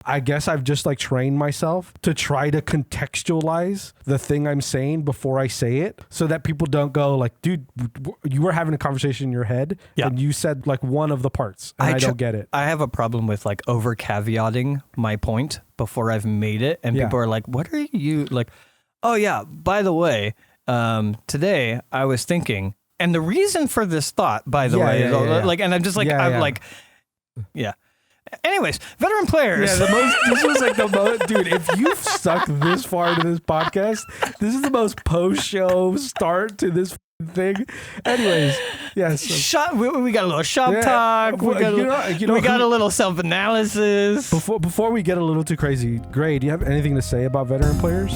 I guess I've just like trained myself to try to contextualize the thing I'm saying before I say it so that people don't go like, dude, you were having a conversation in your head and you said like one of the parts and I don't get it. I have a problem with like over caveating my point before I've made it. And people are like, what are you like? Oh yeah, by the way, today I was thinking, and the reason for this thought, by the way, like, and I'm just like, yeah. Anyways, veteran players. Yeah, this was like the most, dude, if you've stuck this far into this podcast, this is the most post-show start to this thing. Anyways, yes. We got a little shop talk. We got a little self-analysis. Before we get a little too crazy, Gray, do you have anything to say about veteran players?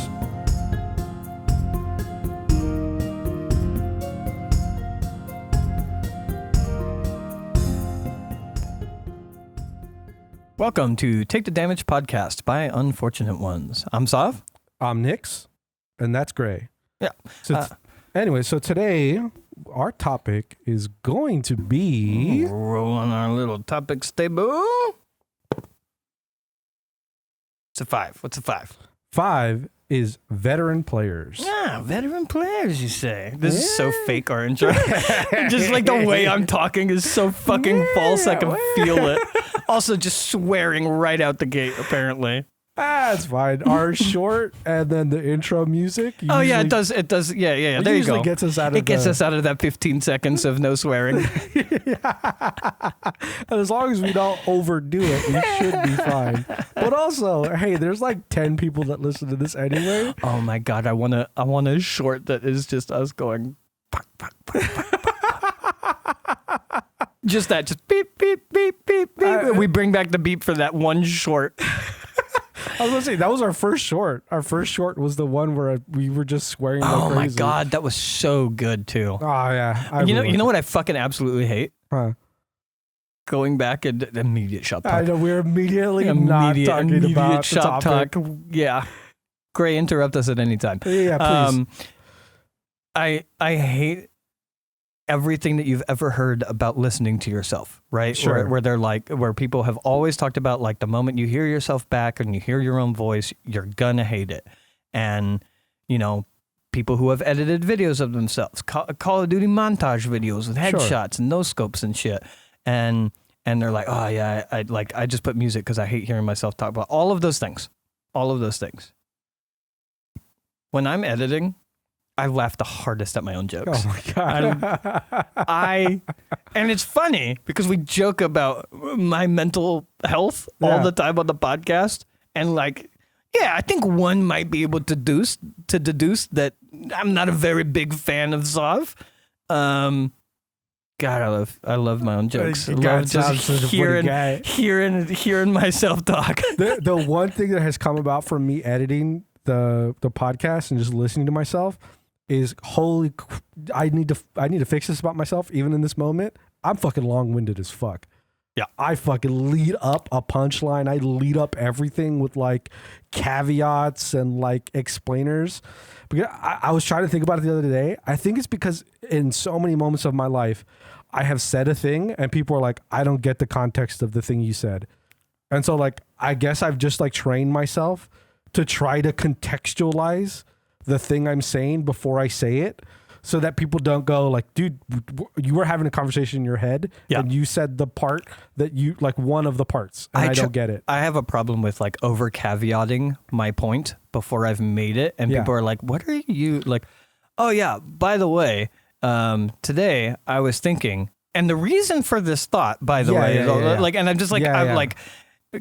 Welcome to Take the Damage podcast by Unfortunate Ones. I'm Sov. I'm Nix, and that's Gray. Yeah. So so today our topic is going to be rolling our little topic stable. It's a 5. What's a 5? 5 is veteran players. Yeah, veteran players, you say. This is so fake, our intro. Just like the way I'm talking is so fucking false, I can feel it. Also, just swearing right out the gate, apparently. It's fine. Our short and then the intro music. Oh, yeah, it does. It does. Yeah. There you go. Gets us out of it gets us out of that 15 seconds of no swearing. And as long as we don't overdo it, we should be fine. But also, hey, there's like 10 people that listen to this anyway. Oh my God, I want a short that is just us going. Just beep, beep, beep, beep, beep. We bring back the beep for that one short. I was going to say, that was our first short. Our first short was the one where we were just swearing like crazy. Oh my God, that was so good too. Oh yeah. You know what I fucking absolutely hate? Huh. Going back and immediate shop talk. I know, we're immediately not talking about shop the topic. Talk. Yeah. Gray, interrupt us at any time. Yeah, please. I hate everything that you've ever heard about listening to yourself, right? Sure. Where they're like, where people have always talked about like the moment you hear yourself back and you hear your own voice, you're gonna hate it. And, you know, people who have edited videos of themselves, Call of Duty montage videos with headshots and no scopes and shit. And they're like, oh yeah, I just put music because I hate hearing myself talk about all of those things. All of those things. When I'm editing, I laugh the hardest at my own jokes. Oh my God. And it's funny because we joke about my mental health all the time on the podcast. And like, yeah, I think one might be able to deduce that I'm not a very big fan of Sov. God, I love my own jokes. I love just hearing myself talk. The one thing that has come about from me editing the podcast and just listening to myself is I need to fix this about myself. Even in this moment, I'm fucking long-winded as fuck. Yeah, I fucking lead up a punchline. I lead up everything with like caveats and like explainers. Because I was trying to think about it the other day. I think it's because in so many moments of my life, I have said a thing and people are like, I don't get the context of the thing you said. And so like, I guess I've just like trained myself to try to contextualize the thing I'm saying before I say it so that people don't go like, dude, you were having a conversation in your head and you said the part that you like one of the parts and I don't get it. I have a problem with like over caveating my point before I've made it. And people are like, what are you like? Oh yeah, by the way, today I was thinking, and the reason for this thought, by the way, like, and I'm just like, I'm like,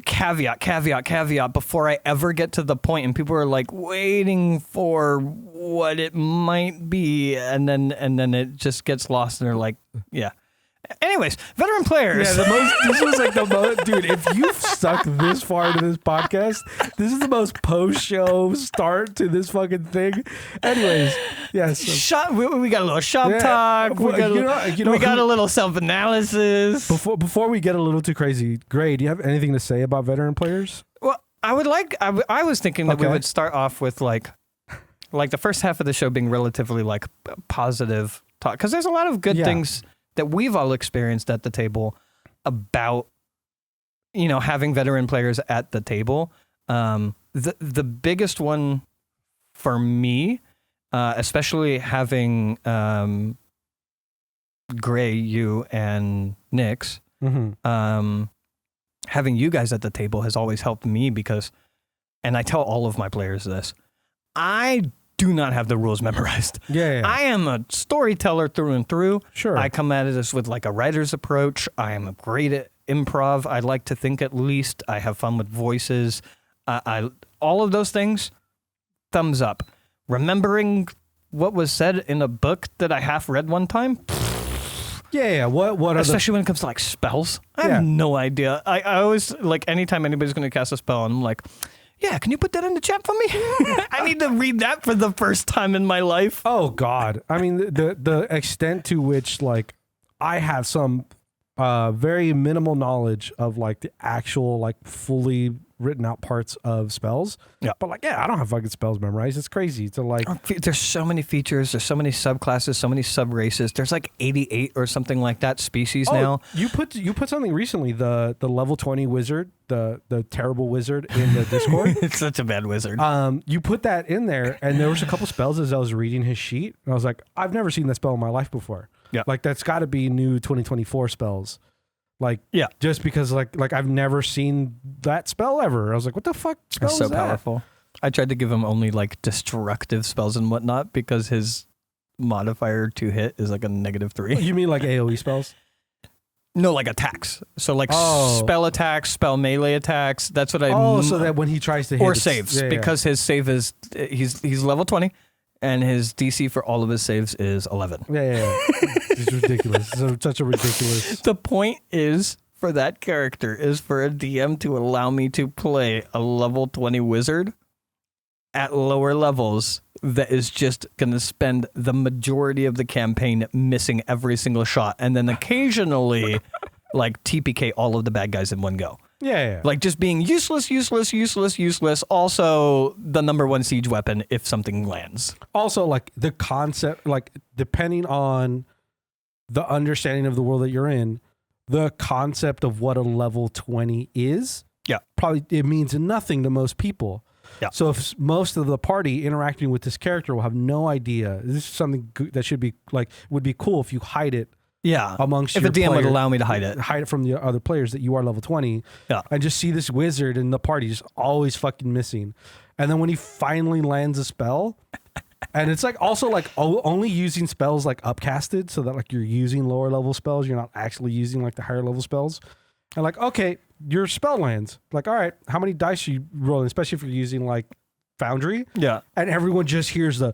caveat before I ever get to the point, and people are like waiting for what it might be, and then it just gets lost, and they're like, yeah. Anyways, veteran players. Yeah, this was like the most, dude, if you've stuck this far into this podcast, this is the most post-show start to this fucking thing. Anyways, yes. We got a little shop talk. We got a little self-analysis. Before we get a little too crazy, Gray, do you have anything to say about veteran players? Well, I was thinking that we would start off with like the first half of the show being relatively like positive talk, because there's a lot of good things that we've all experienced at the table about having veteran players at the table, the biggest one for me, especially having Gray, you, and Nix, having you guys at the table has always helped me because, and I tell all of my players this, I do not have the rules memorized. Yeah. I am a storyteller through and through. Sure. I come at this with like a writer's approach. I am great at improv. I like to think at least. I have fun with voices. All of those things, thumbs up. Remembering what was said in a book that I half read one time. Yeah. What? Especially when it comes to like spells. I have no idea. I always, like, anytime anybody's going to cast a spell, I'm like, yeah, can you put that in the chat for me? I need to read that for the first time in my life. Oh God. I mean, the extent to which, like, I have some very minimal knowledge of like the actual like fully written out parts of spells. Yeah. But like, yeah, I don't have fucking spells memorized. It's crazy to like. There's so many features. There's so many subclasses, so many sub-races. There's like 88 or something like that species now. You put something recently, the level 20 wizard, the terrible wizard in the Discord. It's such a bad wizard. You put that in there, and there was a couple spells as I was reading his sheet, and I was like, I've never seen that spell in my life before. Yeah. Like that's got to be new 2024 spells. Like, yeah, just because like I've never seen that spell ever. I was like, what the fuck spell is so that? powerful. I tried to give him only like destructive spells and whatnot because his modifier to hit is like a -3. You mean like AoE spells? No, like attacks. So like spell attacks, spell melee attacks. That's what I. So that when he tries to hit or saves, because his save is he's level 20, and his DC for all of his saves is 11. Yeah. It's ridiculous. Such a ridiculous. The point is for that character is for a DM to allow me to play a level 20 wizard at lower levels that is just going to spend the majority of the campaign missing every single shot, and then occasionally like TPK all of the bad guys in one go. Yeah. Like just being useless. Also the #1 siege weapon if something lands. Also, like the concept, like depending on the understanding of the world that you're in, the concept of what a level 20 is, probably it means nothing to most people. Yeah. So if most of the party interacting with this character will have no idea, this is something that should be like, would be cool if you hide it. Yeah. Amongst if your a DM would player, allow me to hide it from the other players that you are level 20. Yeah. And just see this wizard in the party just always fucking missing. And then when he finally lands a spell, and it's like also like only using spells like upcasted, so that like you're using lower level spells, you're not actually using like the higher level spells. And like, okay, your spell lands. Like, all right, how many dice are you rolling? Especially if you're using like Foundry. Yeah. And everyone just hears the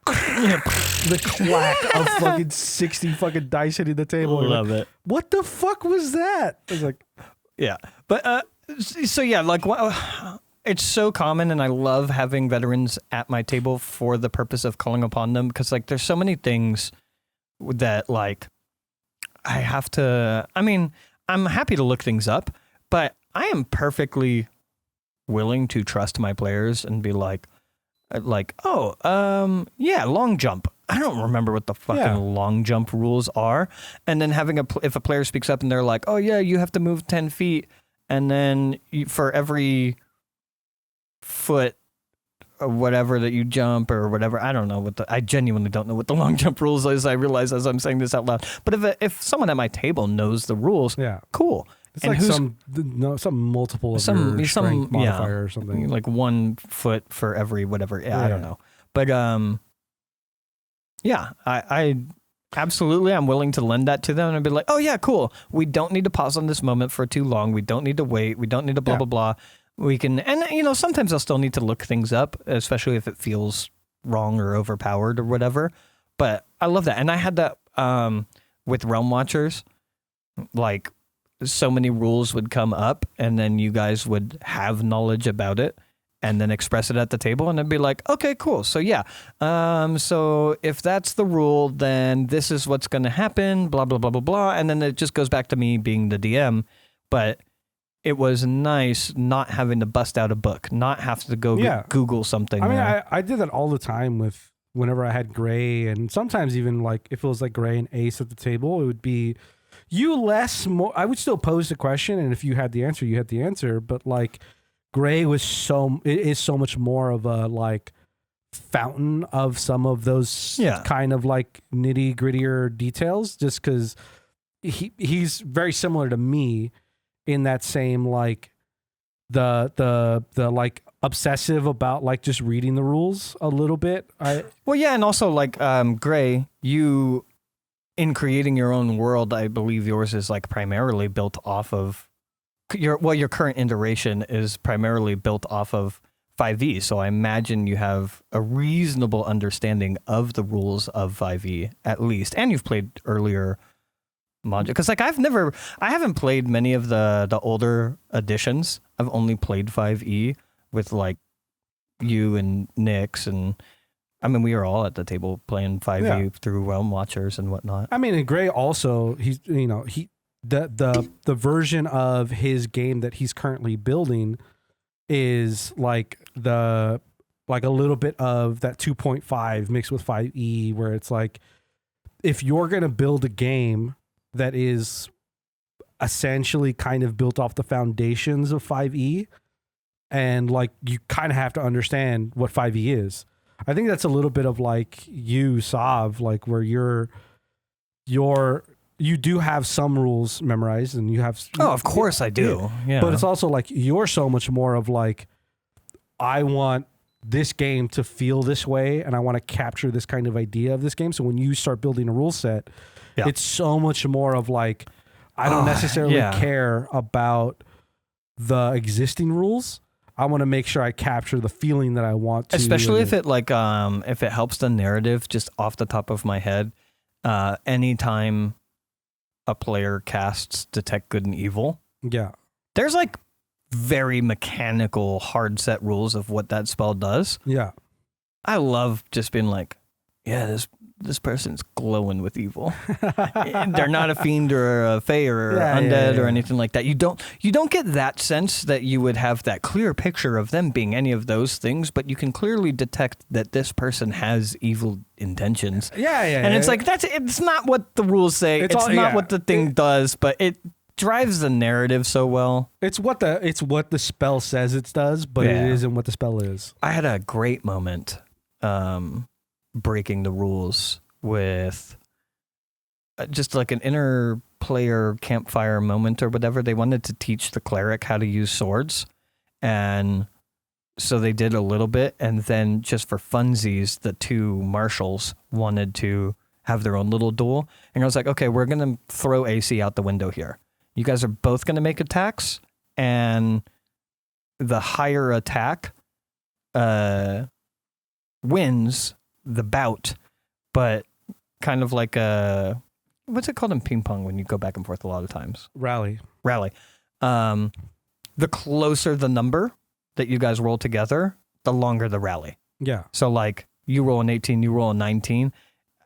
clack of fucking 60 fucking dice hitting the table. Love it. What the fuck was that? I was like, yeah. But so yeah, like it's so common, and I love having veterans at my table for the purpose of calling upon them, because like there's so many things that like I have to. I mean, I'm happy to look things up, but I am perfectly willing to trust my players and be like, yeah, long jump. I don't remember what the fucking long jump rules are. And then if a player speaks up and they're like, oh yeah, you have to move 10 feet, and then for every foot or whatever that you jump or whatever, I don't know I genuinely don't know what the long jump rules is. I realize as I'm saying this out loud. But if someone at my table knows the rules, cool. It's like some multiple of your strength modifier or something. Like 1 foot for every whatever. Yeah, I don't know. But I absolutely, I'm willing to lend that to them and be like, oh yeah, cool. We don't need to pause on this moment for too long. We don't need to wait. We don't need to blah, blah, blah. We can, and sometimes I'll still need to look things up, especially if it feels wrong or overpowered or whatever. But I love that. And I had that with Realm Watchers, like so many rules would come up and then you guys would have knowledge about it and then express it at the table, and I'd be like, okay, cool. So yeah. So if that's the rule, then this is what's going to happen, blah, blah, blah, blah, blah. And then it just goes back to me being the DM. But it was nice not having to bust out a book, not have to go Google something. I mean, I did that all the time with whenever I had Gray, and sometimes even like if it was like Gray and Ace at the table, it would be more. I would still pose the question, and if you had the answer, you had the answer. But like, Gray is so much more of a like fountain of some of those kind of like nitty grittier details, just because he's very similar to me in that same like the like obsessive about like just reading the rules a little bit. And also like Gray, you in creating your own world, I believe yours is like primarily built off of your current iteration is primarily built off of 5e. So I imagine you have a reasonable understanding of the rules of 5e at least, and you've played earlier module. Because like I haven't played many of the older editions. I've only played 5e with like you and Nix, and I mean we were all at the table playing 5e through Realm Watchers and whatnot. I mean, and Gray also the version of his game that he's currently building is like a little bit of that 2.5 mixed with 5e, where it's like if you're gonna build a game that is essentially kind of built off the foundations of 5e, and like you kind of have to understand what 5e is. I think that's a little bit of like you, Sov, like where you do have some rules memorized, and you have. Oh, of course I do. Yeah. But it's also like you're so much more of like, I want this game to feel this way, and I want to capture this kind of idea of this game. So when you start building a rule set, it's so much more of like, I don't necessarily care about the existing rules. I want to make sure I capture the feeling that I want to. Especially if it like if it helps the narrative. Just off the top of my head, anytime a player casts Detect Good and Evil, there's like very mechanical, hard set rules of what that spell does. Yeah, I love just being like, this person's glowing with evil. They're not a fiend or a fae or undead or anything like that. You don't get that sense that you would have that clear picture of them being any of those things, but you can clearly detect that this person has evil intentions. And it's like it's not what the rules say. It's not what the thing does, but it drives the narrative so well. It's what the spell says it does, but it isn't what the spell is. I had a great moment breaking the rules with just like an inner player campfire moment or whatever. They wanted to teach the cleric how to use swords, and so they did a little bit, and then just for funsies the two marshals wanted to have their own little duel, and I was like, okay, we're gonna throw AC out the window here. You guys are both gonna make attacks, and the higher attack wins the bout, but kind of like a, what's it called in ping pong when you go back and forth a lot of times? Rally. The closer the number that you guys roll together, the longer the rally. Yeah. So like you roll an 18, you roll a 19,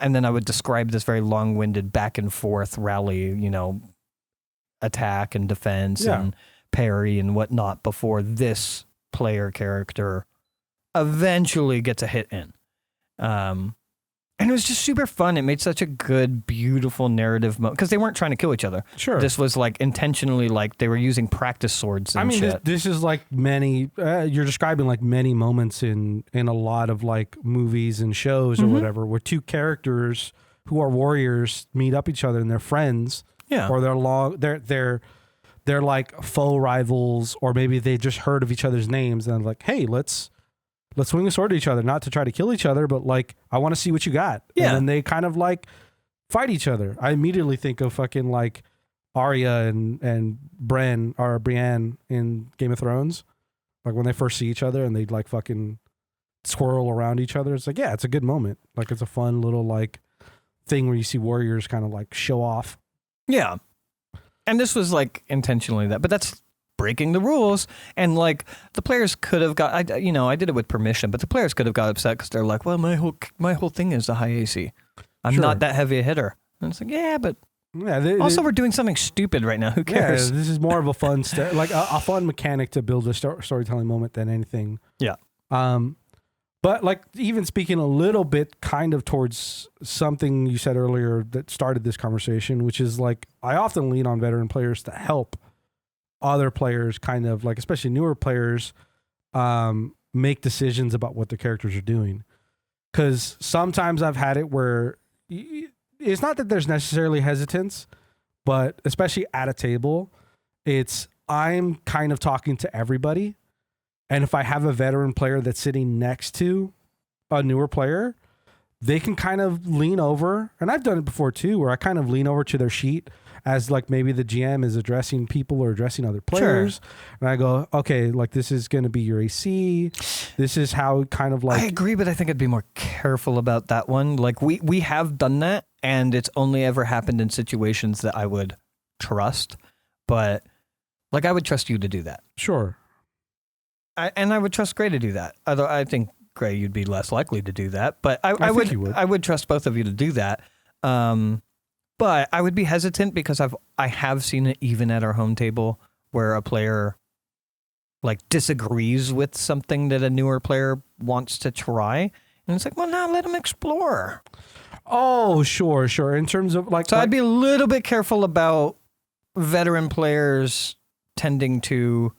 and then I would describe this very long-winded back and forth rally, attack and defense and parry and whatnot before this player character eventually gets a hit in. And it was just super fun. It made such a good, beautiful narrative moment because they weren't trying to kill each other. Sure. This was like intentionally like they were using practice swords and shit. This is like many, you're describing like many moments in a lot of like movies and shows or whatever, where two characters who are warriors meet up each other and they're friends. Yeah. Or they're like faux rivals, or maybe they just heard of each other's names and like, hey, let's swing a sword at each other, not to try to kill each other, but like, I want to see what you got. Yeah. And then they kind of like fight each other. I immediately think of fucking like Arya and Brienne in Game of Thrones. Like when they first see each other and they like fucking swirl around each other. It's like, yeah, it's a good moment. Like it's a fun little like thing where you see warriors kind of like show off. Yeah. And this was like intentionally that, but that's breaking the rules, and like the players could have got, I did it with permission, but the players could have got upset because they're like, well, my whole thing is a high AC. I'm not that heavy a hitter. And it's like, yeah, but also we're doing something stupid right now. Who cares? Yeah, this is more of a fun, like a fun mechanic to build a storytelling moment than anything. Yeah. But like even speaking a little bit kind of towards something you said earlier that started this conversation, which is like I often lean on veteran players to help other players kind of like, especially newer players, make decisions about what their characters are doing. Because sometimes I've had it where it's not that there's necessarily hesitance, but especially at a table, it's I'm kind of talking to everybody. And if I have a veteran player that's sitting next to a newer player, they can kind of lean over. And I've done it before too, where I kind of lean over to their sheet as like maybe the GM is addressing people or addressing other players. Sure. And I go, okay, like this is going to be your AC. This is how kind of like... I agree, but I think I'd be more careful about that one. Like we have done that, and it's only ever happened in situations that I would trust. But like I would trust you to do that. Sure. And I would trust Gray to do that. Although I think, Gray, you'd be less likely to do that. But I would trust both of you to do that. But I would be hesitant because I have seen it even at our home table where a player like disagrees with something that a newer player wants to try. And it's like, well, now let them explore. Oh, sure. In terms of like... So I'd be a little bit careful about veteran players tending to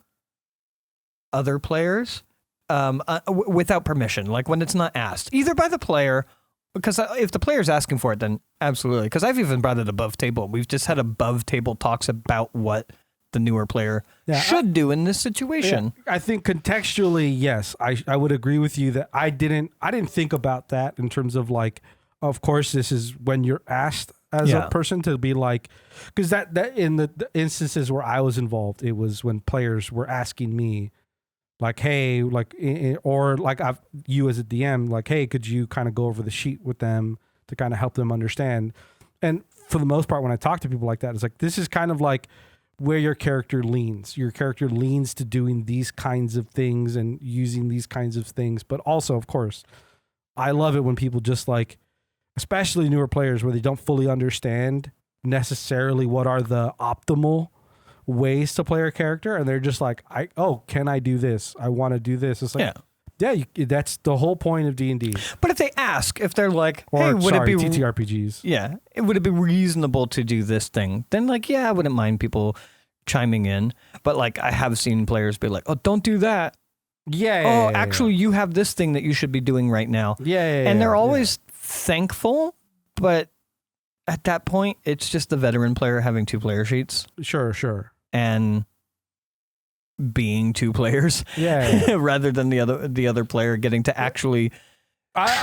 other players without permission, like when it's not asked, either by the player, because if the player's asking for it, then absolutely. Because I've even brought it above table. We've just had above table talks about what the newer player should do in this situation. Yeah, I think contextually, yes, I would agree with you that I didn't think about that in terms of like, of course, this is when you're asked as a person to be like, because that in the instances where I was involved, it was when players were asking me, like, hey, like, or like you as a DM, like, hey, could you kind of go over the sheet with them to kind of help them understand? And for the most part, when I talk to people like that, it's like, this is kind of like where your character leans. Your character leans to doing these kinds of things and using these kinds of things. But also, of course, I love it when people just like, especially newer players where they don't fully understand necessarily what are the optimal ways to play a character, and they're just like, can I do this? I want to do this. It's like, that's the whole point of D&D. But if they ask, if they're like, hey, would it be TTRPGs? Yeah, would it be reasonable to do this thing? Then like, yeah, I wouldn't mind people chiming in. But like, I have seen players be like, oh, don't do that. Actually, you have this thing that you should be doing right now. And they're always thankful, but at that point, it's just the veteran player having two player sheets. Sure. And being two players, rather than the other player getting to actually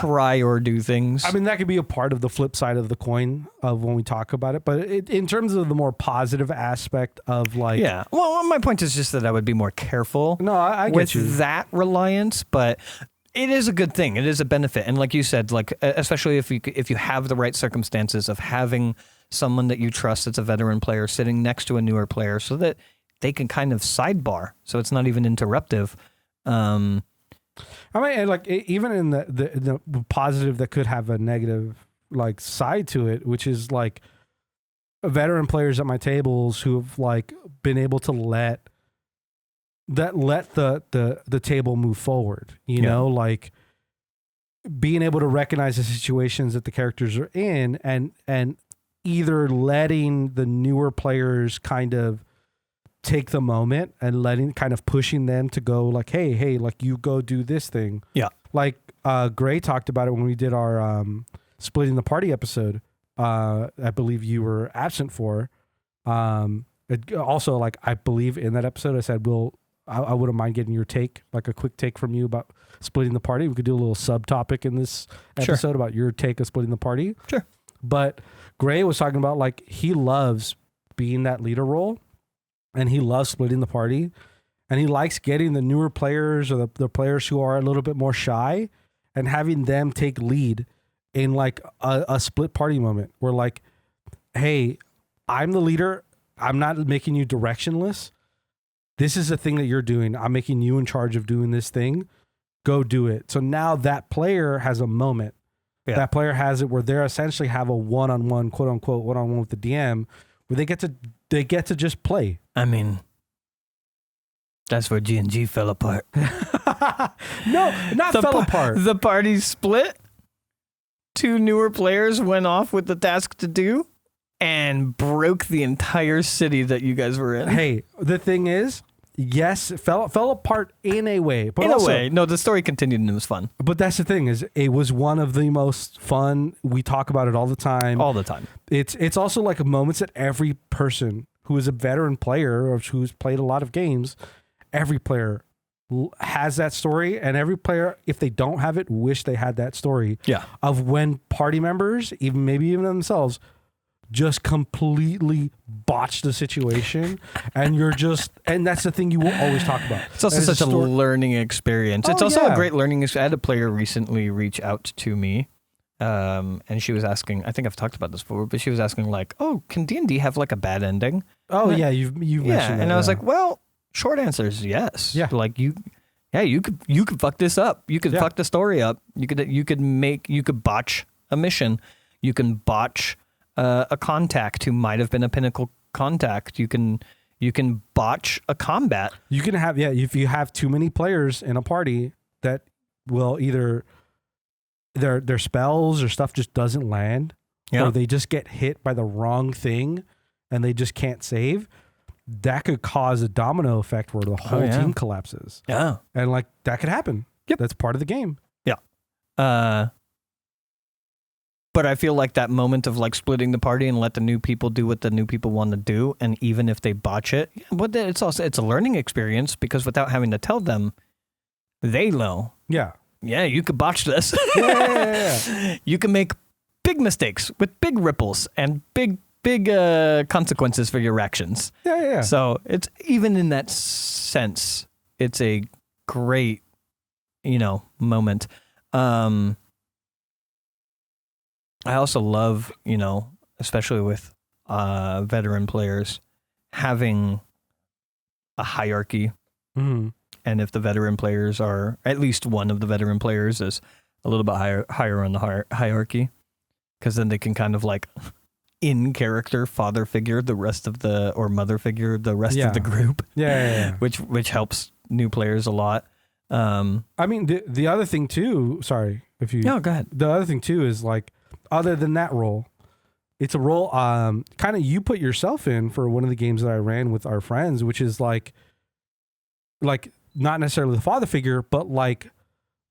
try or do things. I mean, that could be a part of the flip side of the coin of when we talk about it, but in terms of the more positive aspect of like, well, my point is just that I would be more careful. No, I get with you. That reliance, but it is a good thing. It is a benefit, and like you said, like especially if you have the right circumstances of having someone that you trust that's a veteran player sitting next to a newer player, so that they can kind of sidebar, so it's not even interruptive. I mean, like even in the positive that could have a negative like side to it, which is like veteran players at my tables who have like been able to let the table move forward, you know, like being able to recognize the situations that the characters are in and either letting the newer players kind of take the moment and kind of pushing them to go like, hey, like you go do this thing. Yeah. Like Gray talked about it when we did our splitting the party episode. I believe you were absent for. Also, like I believe in that episode I said, I wouldn't mind getting your take, like a quick take from you about splitting the party. We could do a little subtopic in this episode about your take of splitting the party. Sure. But Gray was talking about like he loves being that leader role and he loves splitting the party and he likes getting the newer players or the players who are a little bit more shy and having them take lead in like a split party moment where like, hey, I'm the leader. I'm not making you directionless. This is a thing that you're doing. I'm making you in charge of doing this thing. Go do it. So now that player has a moment. Yeah. That player has it where they essentially have a one-on-one, quote unquote, one-on-one with the DM where they get to just play. I mean, That's where G&G fell apart. No, not fell apart. The party split. 2 newer players went off with the task to do and broke the entire city that you guys were in. Hey, the thing is, yes, it fell apart in a way. But In also, a way. No, the story continued and it was fun. But that's the thing, is it was one of the most fun. We talk about it all the time. All the time. It's also like moments that every person who is a veteran player or who's played a lot of games, every player has that story, and every player, if they don't have it, wish they had that story. Yeah. Of when party members, maybe even themselves, just completely botch the situation, and and that's the thing you will always talk about. It's also such a learning experience. It's also a great learning experience. I had a player recently reach out to me, and she was asking, I think I've talked about this before, but she was asking like, oh, can D&D have like a bad ending? Oh yeah, you've mentioned that. And I was like, well, short answer is yes. Yeah. Like you could fuck this up. You could fuck the story up. You could botch a mission. You can botch a contact who might have been a pinnacle contact. You can botch a combat. You can have, if you have too many players in a party that will either their spells or stuff just doesn't land, or they just get hit by the wrong thing and they just can't save. That could cause a domino effect where the whole team collapses. Yeah. And like that could happen. Yep. That's part of the game. Yeah. But I feel like that moment of like splitting the party and let the new people do what the new people want to do, and even if they botch it, but it's a learning experience, because without having to tell them, they know. Yeah. Yeah, you could botch this. Yeah. You can make big mistakes with big ripples and big consequences for your actions. Yeah. So it's, even in that sense, it's a great, moment. I also love, especially with veteran players, having a hierarchy. Mm-hmm. And if the veteran players are, at least one of the veteran players is a little bit higher on the hierarchy, because then they can kind of like in character father figure the rest of or mother figure the rest of the group. Yeah. Which helps new players a lot. I mean, the other thing too, sorry if you. No, go ahead. The other thing too is like, other than that role, it's a role kind of you put yourself in for one of the games that I ran with our friends, which is like not necessarily the father figure, but like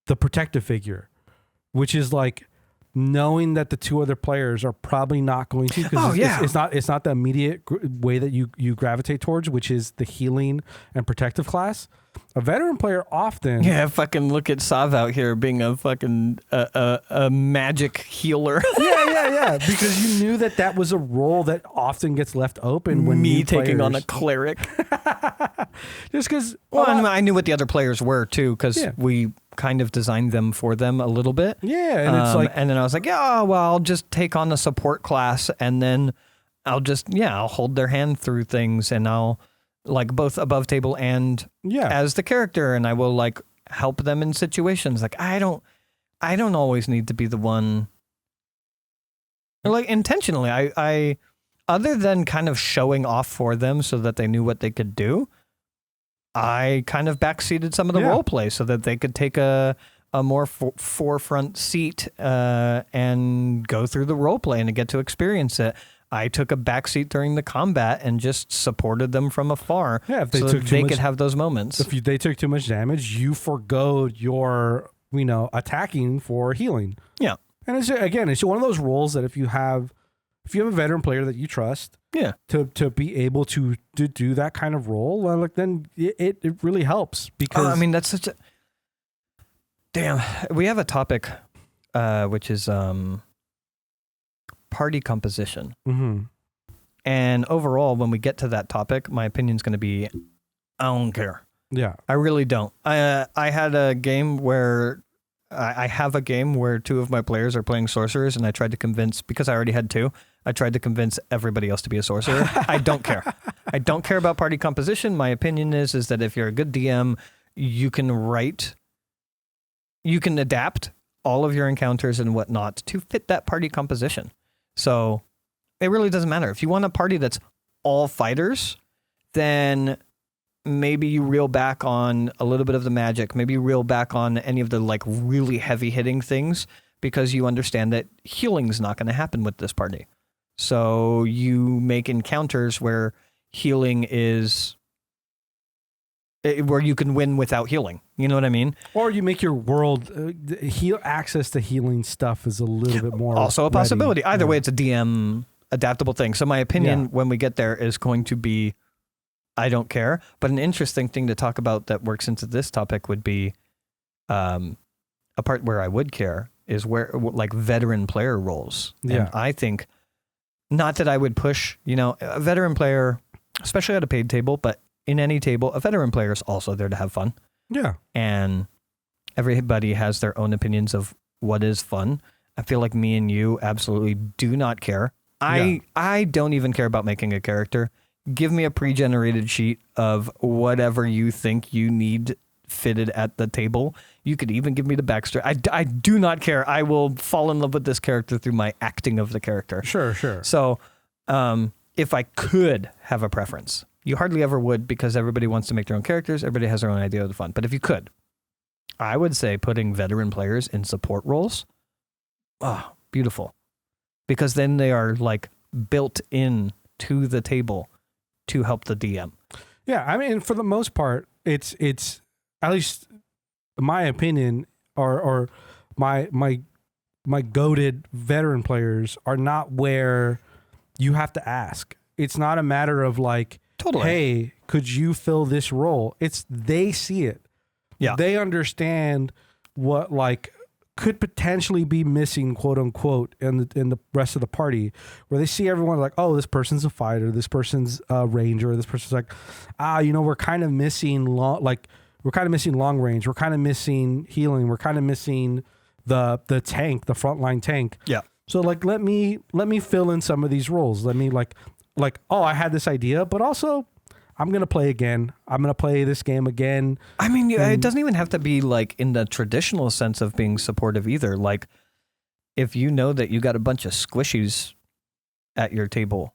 the protective figure, which is like knowing that the 2 other players are probably not going to, because it's not the immediate way that you gravitate towards, which is the healing and protective class. A veteran player often... Yeah, fucking look at Sov out here being a fucking a magic healer. Yeah. Because you knew that was a role that often gets left open when me taking on a cleric. Just because... Well, and I knew what the other players were too, because we kind of designed them for them a little bit. Yeah, and it's like... And then I was like, I'll just take on a support class, and then I'll hold their hand through things, and I'll... like both above table and as the character, and I will like help them in situations. Like I don't always need to be the one, or like intentionally. I other than kind of showing off for them so that they knew what they could do, I kind of backseated some of the role play so that they could take a more forefront seat and go through the role play and to get to experience it. I took a backseat during the combat and just supported them from afar. Yeah, if they so took that too they much, could have those moments. If they took too much damage, you forgo your, attacking for healing. Yeah, and it's one of those roles that if you have a veteran player that you trust, to be able to do that kind of role, like then it really helps, because that's such a damn. We have a topic, which is party composition. Mm-hmm. And overall, when we get to that topic, my opinion's going to be, I don't care. Yeah. I really don't. I had a game where I have a game where 2 of my players are playing sorcerers, and I tried to convince, because I already had 2, I tried to convince everybody else to be a sorcerer. I don't care. I don't care about party composition. My opinion is that if you're a good DM, you can adapt all of your encounters and whatnot to fit that party composition. So it really doesn't matter. If you want a party that's all fighters, then maybe you reel back on a little bit of the magic. Maybe you reel back on any of the like really heavy hitting things because you understand that healing's not going to happen with this party. So you make encounters where healing is where you can win without healing. You know what I mean? Or you make your world access to healing stuff is a little bit more also a possibility. ready. Either way, it's a DM adaptable thing. So my opinion when we get there is going to be, I don't care. But an interesting thing to talk about that works into this topic would be a part where I would care is where like veteran player roles. Yeah. And I think not that I would push, a veteran player, especially at a paid table, but in any table, a veteran player is also there to have fun. Yeah. And everybody has their own opinions of what is fun. I feel like me and you absolutely do not care. I don't even care about making a character. Give me a pre-generated sheet of whatever you think you need fitted at the table. You could even give me the backstory. I do not care. I will fall in love with this character through my acting of the character. Sure. So if I could have a preference, you hardly ever would because everybody wants to make their own characters. Everybody has their own idea of the fun. But if you could, I would say putting veteran players in support roles. Oh, beautiful. Because then they are like built in to the table to help the DM. Yeah, I mean, for the most part, it's at least my opinion or my goated veteran players are not where you have to ask. It's not a matter of like, totally. Hey, could you fill this role? It's they see it. Yeah. They understand what like could potentially be missing, quote unquote, in the rest of the party, where they see everyone like, oh, this person's a fighter, this person's a ranger, this person's like, we're kind of missing long range, we're kind of missing healing, we're kind of missing the tank, the frontline tank. Yeah. So like, let me fill in some of these roles. Let me like, oh, I had this idea, but also I'm going to play again. I'm going to play this game again. I mean, it doesn't even have to be like in the traditional sense of being supportive either. Like if you know that you got a bunch of squishies at your table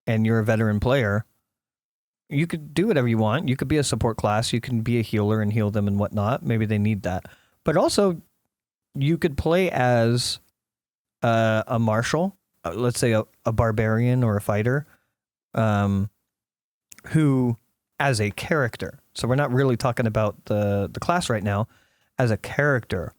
and you're a veteran player, you could do whatever you want. You could be a support class. You can be a healer and heal them and whatnot. Maybe they need that. But also you could play as a marshal, let's say a barbarian or a fighter, who, as a character, so we're not really talking about the class right now, as a character,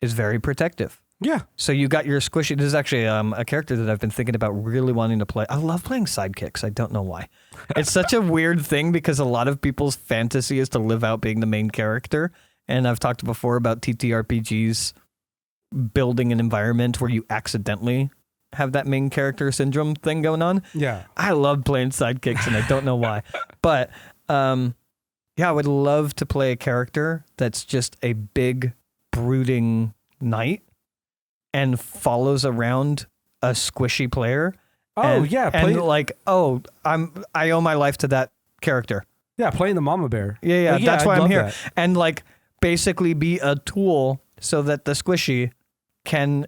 is very protective. Yeah. So you got your squishy. This is actually a character that I've been thinking about really wanting to play. I love playing sidekicks. I don't know why. It's such a weird thing because a lot of people's fantasy is to live out being the main character. And I've talked before about TTRPGs building an environment where you accidentally have that main character syndrome thing going on. Yeah. I love playing sidekicks and I don't know why. But I would love to play a character that's just a big brooding knight and follows around a squishy player. Oh, and, yeah. And like, I owe my life to that character. Yeah, playing the mama bear. Yeah, Like, that's why I'd I'm love here. that. And like basically be a tool so that the squishy can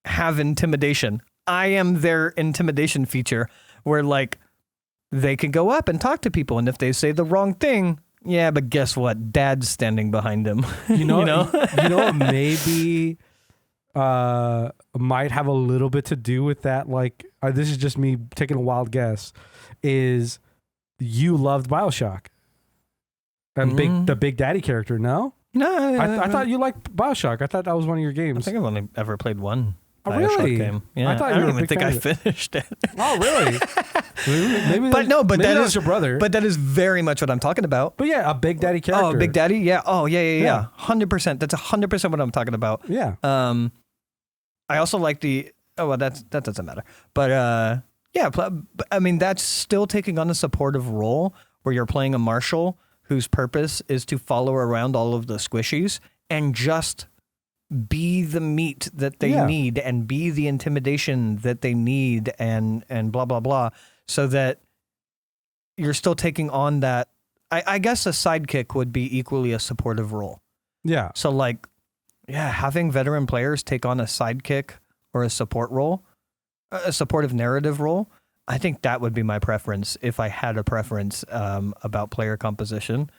have intimidation. I am their intimidation feature where like they can go up and talk to people. And if they say the wrong thing, yeah, but guess what? Dad's standing behind them. You know what maybe might have a little bit to do with that. Like, this is just me taking a wild guess. Is you loved BioShock and the Big Daddy character? No, I thought you liked BioShock. I thought that was one of your games. I think I've only ever played one. Oh, BioShock really? game. Yeah, I thought I you don't were a even big think fan I of it. finished it. Oh, really? maybe But that is was your brother. But that is very much what I'm talking about. But yeah, a Big Daddy character. Oh, Big Daddy? Yeah. Oh, yeah. 100%. That's 100% what I'm talking about. Yeah. I also like that doesn't matter. But I mean, that's still taking on a supportive role where you're playing a marshal whose purpose is to follow around all of the squishies and just be the meat that they need and be the intimidation that they need and blah, blah, blah. So that you're still taking on that. I guess a sidekick would be equally a supportive role. Yeah. So like, having veteran players take on a sidekick or a support role, a supportive narrative role, I think that would be my preference if I had a preference about player composition,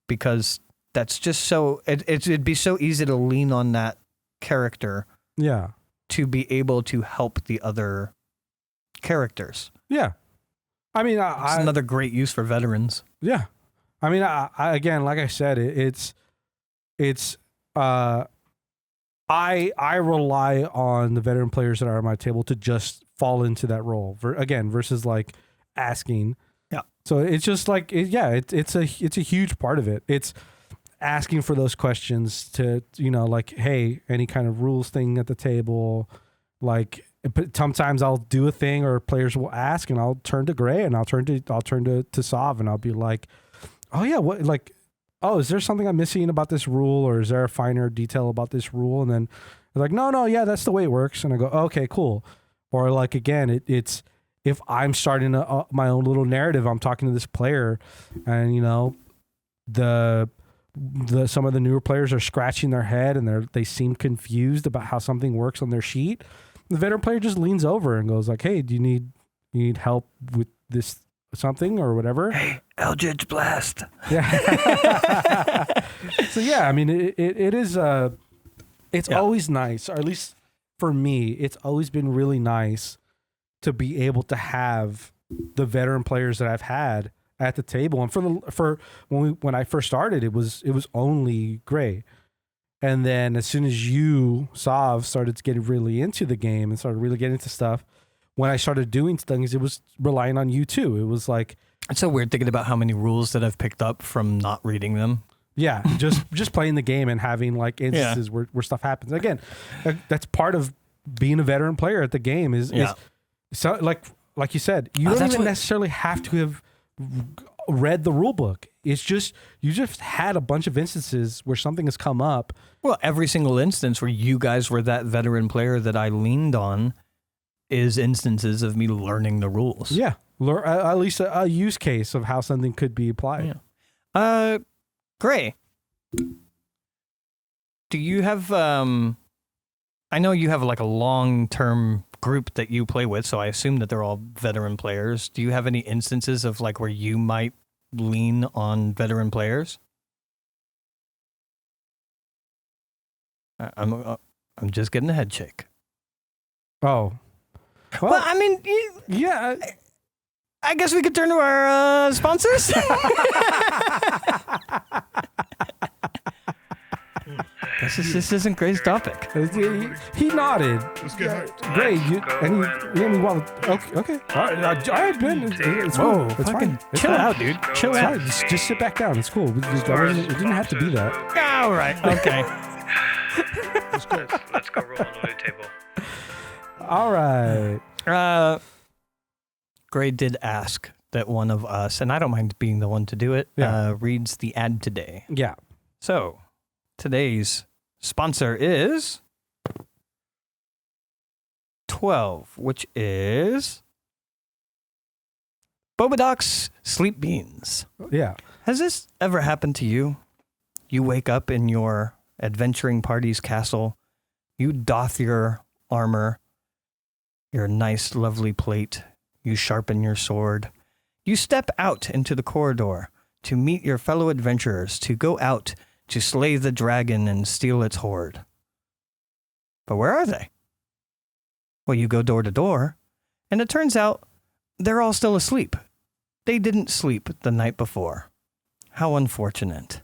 because that's just so it'd be so easy to lean on that character. Yeah. To be able to help the other characters. Yeah. I mean, it's another great use for veterans. Yeah. I mean, I again, like I said, I rely on the veteran players that are on my table to just fall into that role versus like asking. Yeah. So it's just like, it's a huge part of it. It's asking for those questions to, like, hey, any kind of rules thing at the table. Like, sometimes I'll do a thing or players will ask and I'll turn to Gray and I'll turn to Sov and I'll be like, oh yeah, what, like, oh, is there something I'm missing about this rule, or is there a finer detail about this rule? And then they're like, no, yeah, that's the way it works. And I go, okay, cool. Or like, again, it's if I'm starting my own little narrative, I'm talking to this player and, some of the newer players are scratching their head and they seem confused about how something works on their sheet. The veteran player just leans over and goes like, hey, do you need help with this something or whatever? Hey, Eldritch Blast. Yeah. So yeah, I mean, it is, it's always nice, or at least for me, it's always been really nice to be able to have the veteran players that I've had at the table. And for when I first started, it was only Gray. And then as soon as you, Sov, started getting really into the game and started really getting into stuff, when I started doing things, it was relying on you too. It was like, it's so weird thinking about how many rules that I've picked up from not reading them. Yeah, just playing the game and having like instances where stuff happens. Again, that's part of being a veteran player at the game is so like you said, you don't even necessarily have to have read the rule book. It's just you just had a bunch of instances where something has come up. Well, every single instance where you guys were that veteran player that I leaned on is instances of me learning the rules. Yeah, at least a use case of how something could be applied. Yeah. Gray, do you have, I know you have like a long-term group that you play with, so I assume that they're all veteran players. Do you have any instances of like where you might lean on veteran players? I'm just getting a head shake. Oh. Well, I mean, yeah. I guess we could turn to our sponsors. This isn't Gray's topic. He nodded. Let's get hyped. Gray, you want to? Okay. All right, Ben. It's Whoa, fine. It's fine. It's chill fine. out, dude. Chill It's out. fine. Just sit back down. It's cool. It didn't have to be that. All right. Okay. Let's go roll on the loot table. All right. Gray did ask that one of us, and I don't mind being the one to do it, reads the ad today. Yeah. So, today's sponsor is 12, which is Bobadoc's Sleep Beans. Yeah. Has this ever happened to you? You wake up in your adventuring party's castle, you doff your armor, your nice, lovely plate, you sharpen your sword, you step out into the corridor to meet your fellow adventurers, to go out to slay the dragon and steal its hoard. But where are they? Well, you go door to door, and it turns out they're all still asleep. They didn't sleep the night before. How unfortunate.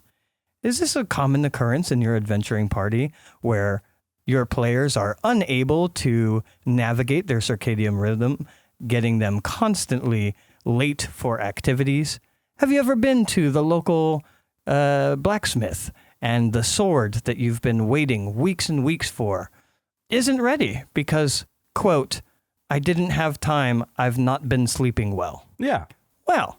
Is this a common occurrence in your adventuring party where your players are unable to navigate their circadian rhythm, getting them constantly late for activities? Have you ever been to the local blacksmith and the sword that you've been waiting weeks and weeks for isn't ready because, quote, I didn't have time, I've not been sleeping well? Yeah. Well,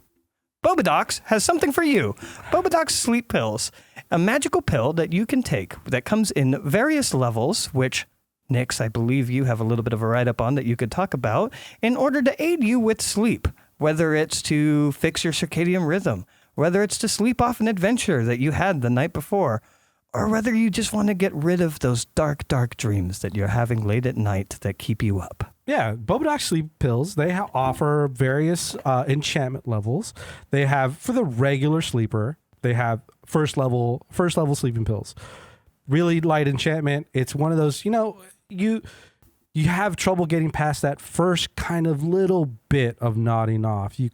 Bobadox has something for you. Bobadox Sleep Pills, a magical pill that you can take that comes in various levels, which, Nix, I believe you have a little bit of a write-up on that you could talk about, in order to aid you with sleep, whether it's to fix your circadian rhythm, whether it's to sleep off an adventure that you had the night before, or whether you just want to get rid of those dark, dark dreams that you're having late at night that keep you up. Yeah, Bobadoc sleep pills. They offer various enchantment levels. They have for the regular sleeper. They have first level sleeping pills. Really light enchantment. It's one of those. You have trouble getting past that first kind of little bit of nodding off. You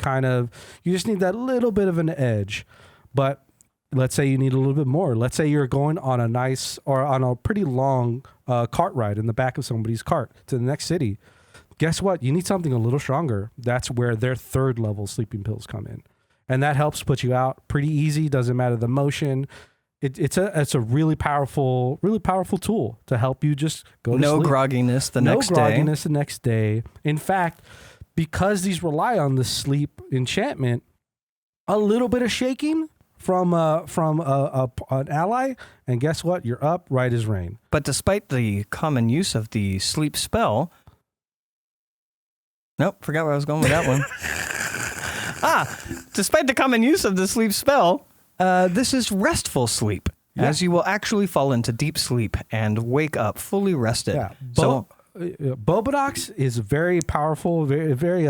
just need that little bit of an edge. But let's say you need a little bit more. Let's say you're going on a pretty long cart ride in the back of somebody's cart to the next city. Guess what? You need something a little stronger. That's where their third level sleeping pills come in. And that helps put you out pretty easy. Doesn't matter the motion. It's a really powerful tool to help you just go to sleep. No grogginess the next day. No grogginess the next day. In fact, because these rely on the sleep enchantment, a little bit of shaking from an ally, and guess what? You're up right as rain. But despite the common use of the sleep spell, nope, forgot where I was going with that one. Despite the common use of the sleep spell, this is restful sleep, as you will actually fall into deep sleep and wake up fully rested. Yeah. So Bobadox is very powerful, very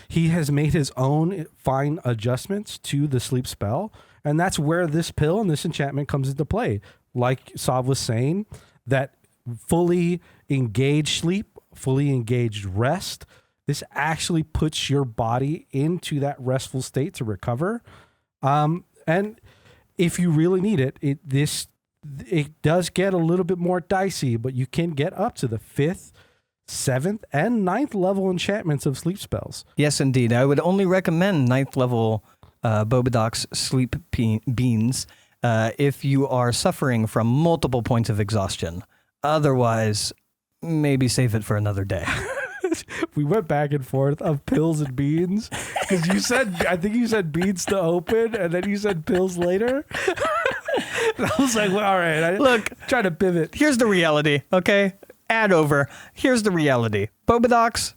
he has made his own fine adjustments to the sleep spell, and that's where this pill and this enchantment comes into play. Like Sov was saying, that fully engaged sleep, fully engaged rest, this actually puts your body into that restful state to recover. And if you really need it, it does get a little bit more dicey, but you can get up to the 5th, 7th, and 9th level enchantments of sleep spells. yes, indeed. I would only recommend 9th level Bobadoc's sleep beans if you are suffering from multiple points of exhaustion. Otherwise, maybe save it for another day. We went back and forth of pills and beans because I think you said beans to open, and then you said pills later. And I was like, well, all right. Look, try to pivot. here's the reality, okay? Add over. Here's the reality. Bobadoc's,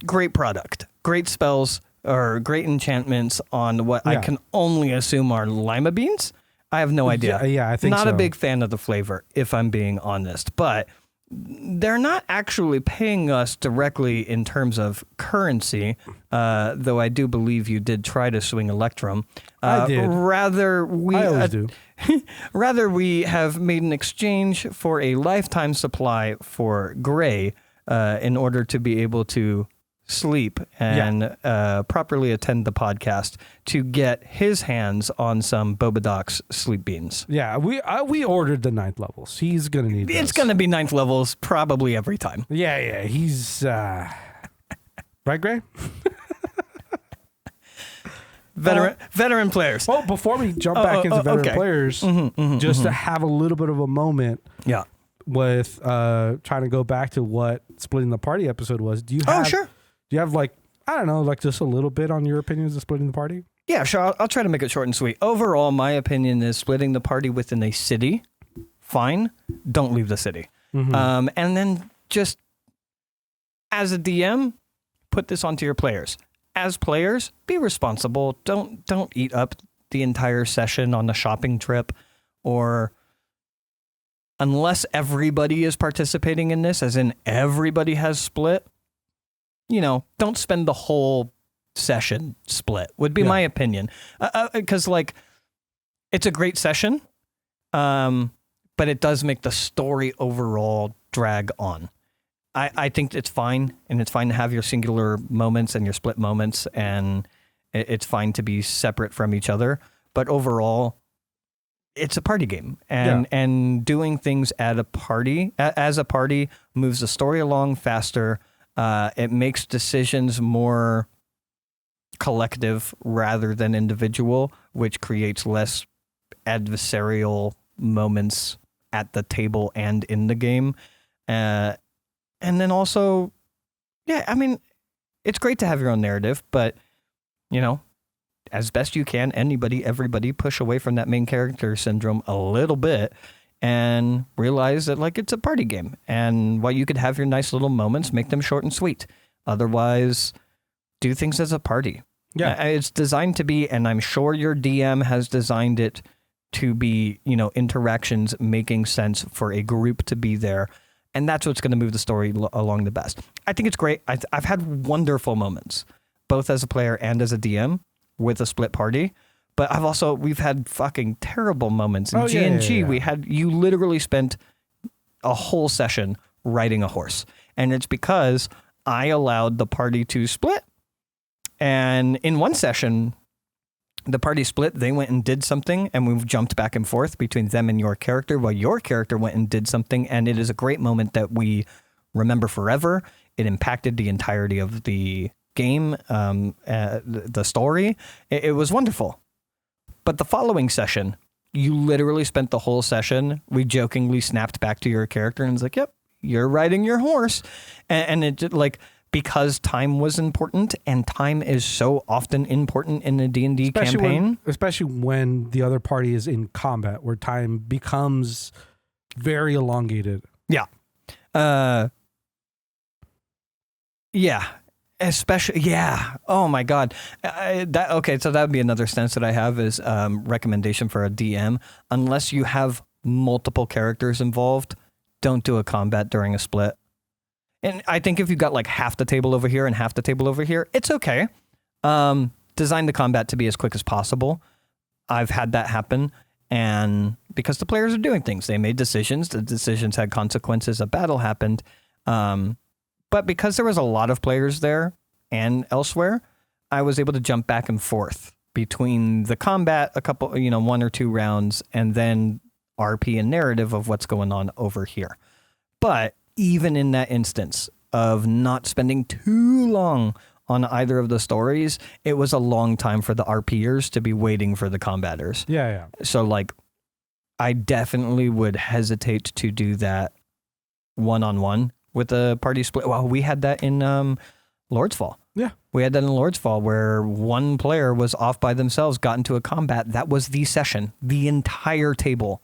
great product. Great spells or great enchantments on what I can only assume are lima beans. I have no idea. Yeah, I think Not so. a big fan of the flavor, if I'm being honest. But they're not actually paying us directly in terms of currency, though I do believe you did try to swing Electrum. I did. I always do. Rather, we have made an exchange for a lifetime supply for Gray in order to be able to sleep and properly attend the podcast to get his hands on some Bobadoc's sleep beans. Yeah, we ordered the 9th levels. He's gonna need It's those. going to be 9th levels probably every time. Yeah, he's right, Gray? Veteran players. Well, before we jump back into veteran players, just to have a little bit of a moment Yeah. with trying to go back to what Splitting the Party episode was. Do you have sure. Do you have just a little bit on your opinions of Splitting the Party? Yeah, sure. I'll try to make it short and sweet. Overall, my opinion is splitting the party within a city. Fine. Don't leave the city. And then just as a DM, put this onto your players. As players, be responsible. Don't eat up the entire session on the shopping trip, or unless everybody is participating in this, as in everybody has split, don't spend the whole session split, would be my opinion. Because, it's a great session, but it does make the story overall drag on. I think it's fine, and it's fine to have your singular moments and your split moments, and it's fine to be separate from each other. But overall, it's a party game, and doing things at a party as a party moves the story along faster. It makes decisions more collective rather than individual, which creates less adversarial moments at the table and in the game. And then also, it's great to have your own narrative, but, as best you can, everybody push away from that main character syndrome a little bit and realize that, it's a party game. And while you could have your nice little moments, make them short and sweet. Otherwise, do things as a party. Yeah. It's designed to be, and I'm sure your DM has designed it to be, interactions making sense for a group to be there. And that's what's going to move the story along the best. I think it's great. I've had wonderful moments, both as a player and as a DM with a split party. But we've had fucking terrible moments in G&G. You literally spent a whole session riding a horse. And it's because I allowed the party to split. And in one session, the party split, they went and did something, and we've jumped back and forth between them and your character, while your character went and did something, and it is a great moment that we remember forever. It impacted the entirety of the game, the story. It was wonderful. But the following session, you literally spent the whole session, we jokingly snapped back to your character, and it's like, yep, you're riding your horse. And it just, like... because time was important, and time is so often important in a D&D campaign. Especially when the other party is in combat, where time becomes very elongated. Yeah. Yeah. Especially, yeah. Oh my God. So that would be another stance that I have is recommendation for a DM. Unless you have multiple characters involved, don't do a combat during a split. And I think if you've got like half the table over here and half the table over here, it's okay. Design the combat to be as quick as possible. I've had that happen. And because the players are doing things, they made decisions. The decisions had consequences. A battle happened. But because there was a lot of players there and elsewhere, I was able to jump back and forth between the combat, a couple, 1 or 2 rounds, and then RP and narrative of what's going on over here. But even in that instance of not spending too long on either of the stories, it was a long time for the RPers to be waiting for the combaters. Yeah. So, like, I definitely would hesitate to do that one-on-one with a party split. Well, we had that in Lord's Fall. Yeah. We had that in Lord's Fall where one player was off by themselves, got into a combat. That was the session. The entire table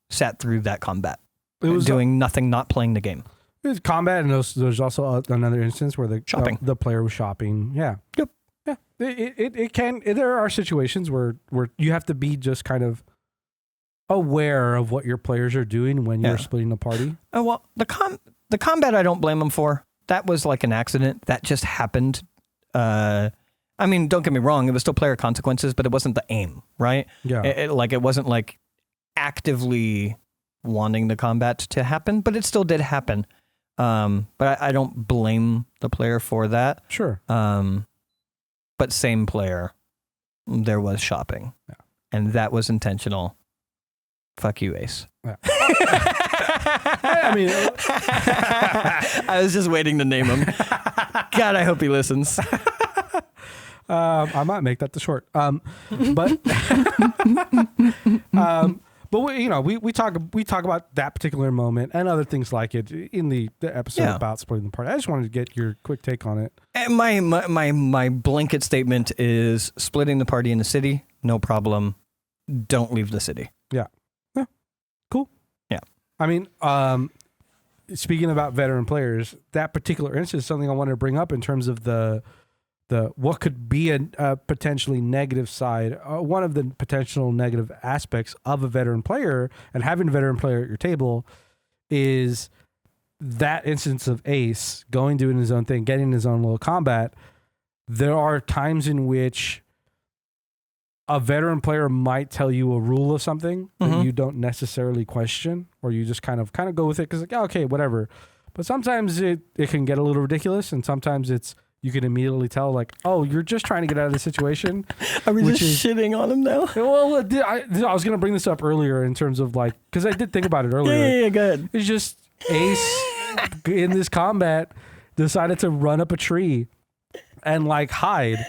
sat through that combat. It was doing nothing, not playing the game. It's combat, and there's also another instance where the player was shopping. Yeah. Yep. Yeah. It can. There are situations where you have to be just kind of aware of what your players are doing when you're splitting the party. Oh well, the combat I don't blame them for. That was like an accident that just happened. I mean, don't get me wrong. It was still player consequences, but it wasn't the aim, right? Yeah. It wasn't like actively wanting the combat to happen, but it still did happen. But I don't blame the player for that. Sure. But same player, there was shopping. Yeah. And that was intentional. Fuck you, Ace. Yeah. I mean, I was just waiting to name him. God, I hope he listens. I might make that the short. But we talk about that particular moment and other things like it in the episode about splitting the party. I just wanted to get your quick take on it. And my blanket statement is splitting the party in the city, no problem. Don't leave the city. Yeah. Cool. Yeah. I mean, speaking about veteran players, that particular instance is something I wanted to bring up in terms of the what could be a potentially negative side. One of the potential negative aspects of a veteran player and having a veteran player at your table is that instance of Ace going, doing his own thing, getting his own little combat. There are times in which a veteran player might tell you a rule of something that you don't necessarily question, or you just kind of go with it because like, okay, whatever. But sometimes it can get a little ridiculous, and sometimes you can immediately tell, like, oh, you're just trying to get out of the situation. Are we just shitting on him now? Well, I was going to bring this up earlier in terms of like, because I did think about it earlier. Yeah, go ahead. It's just Ace in this combat decided to run up a tree and like hide.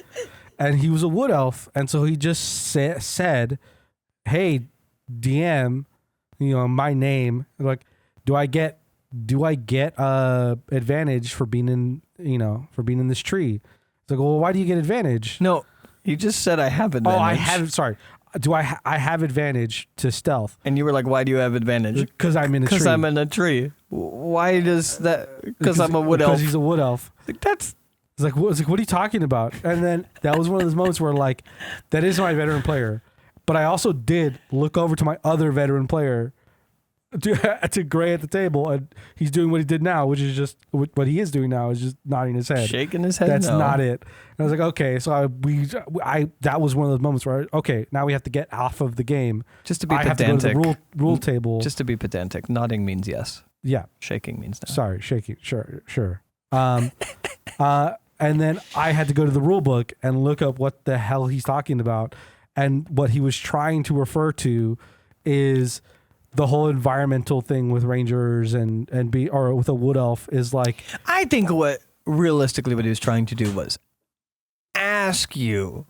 And he was a wood elf. And so he just said, hey, DM, my name. Like, do I get advantage for being in this tree? It's like, well, why do you get advantage? No, you just said I have advantage. Oh, I have. Sorry. Do I have advantage to stealth? And you were like, why do you have advantage? Because I'm in a tree. Because I'm in a tree. Why does that? Because I'm a wood elf. Because he's a wood elf. Like, that's. It's like, what are you talking about? And then that was one of those moments where like, that is my veteran player. But I also did look over to my other veteran player to Gray at the table, and he's doing what he did now, which is just what he is doing now is just nodding his head, Shaking his head. That's no. not it. And I was like, okay, so I that was one of those moments where okay, now we have to get off of the game. Just to be I have pedantic. to go to the rule table. Just to be pedantic. Nodding means yes. Yeah. Shaking means no. Sorry, shaking. Sure. And then I had to go to the rule book and look up what the hell he's talking about. And what he was trying to refer to is the whole environmental thing with rangers and with a wood elf is like. I think what he was trying to do was ask you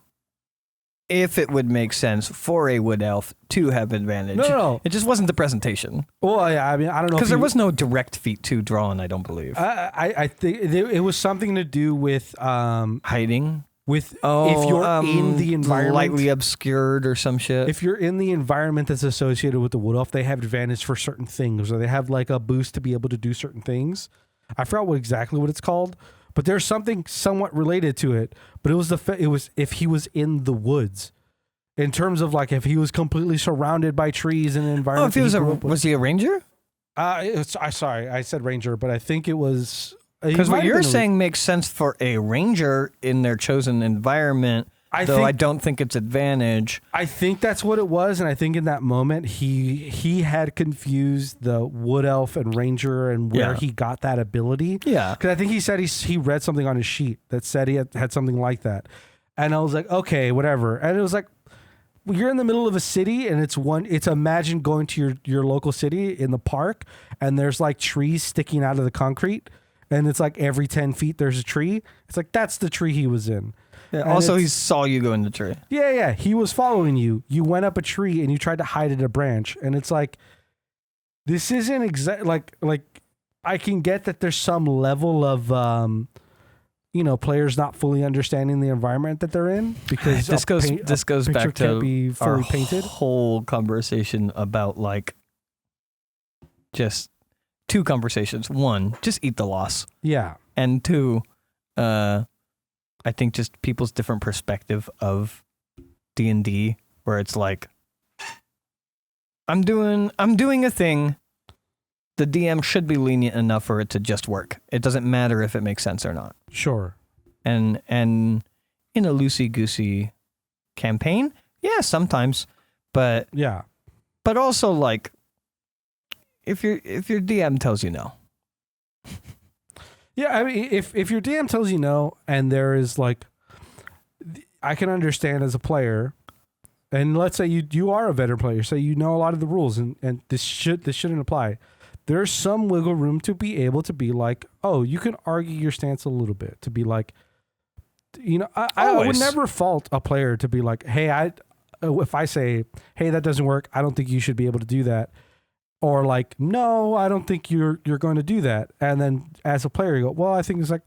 if it would make sense for a wood elf to have advantage. No. It just wasn't the presentation. Well, yeah, I mean, I don't know. Because there was no direct feat 2 drawn, I don't believe. I think it was something to do with hiding. If you're in the environment, lightly obscured or some shit. If you're in the environment that's associated with the wood elf, they have advantage for certain things, or they have like a boost to be able to do certain things. I forgot exactly what it's called, but there's something somewhat related to it. But it was if he was in the woods, in terms of like if he was completely surrounded by trees and an environment. Oh, if he was he a ranger? Sorry, I said ranger, but I think it was. Because what you're saying makes sense for a ranger in their chosen environment, I don't think it's advantage. I think that's what it was, and I think in that moment he had confused the wood elf and ranger and where he got that ability. Yeah, because I think he said he read something on his sheet that said he had something like that, and I was like, okay, whatever. And it was like, you're in the middle of a city, and it's imagine going to your local city in the park, and there's like trees sticking out of the concrete. And it's like every 10 feet there's a tree. It's like that's the tree he was in. Yeah, also, he saw you go in the tree. Yeah. He was following you. You went up a tree and you tried to hide at a branch. And it's like, this isn't exact. Like I can get that there's some level of, players not fully understanding the environment that they're in because this goes back to be fully our painted. Whole conversation about like just. 2 conversations. 1, just eat the loss. Yeah. And 2, I think just people's different perspective of D&D, where it's like, I'm doing a thing. The DM should be lenient enough for it to just work. It doesn't matter if it makes sense or not. Sure. And in a loosey-goosey campaign, yeah, sometimes, but also like. If your DM tells you no. Yeah, I mean, if your DM tells you no, and there is like, I can understand as a player, and let's say you are a veteran player, so you know a lot of the rules, and this shouldn't apply. There's some wiggle room to be able to be like, oh, you can argue your stance a little bit to be like, I would never fault a player to be like, hey, if I say, hey, that doesn't work, I don't think you should be able to do that. Or like, no, I don't think you're going to do that. And then as a player, you go, well, I think it's like,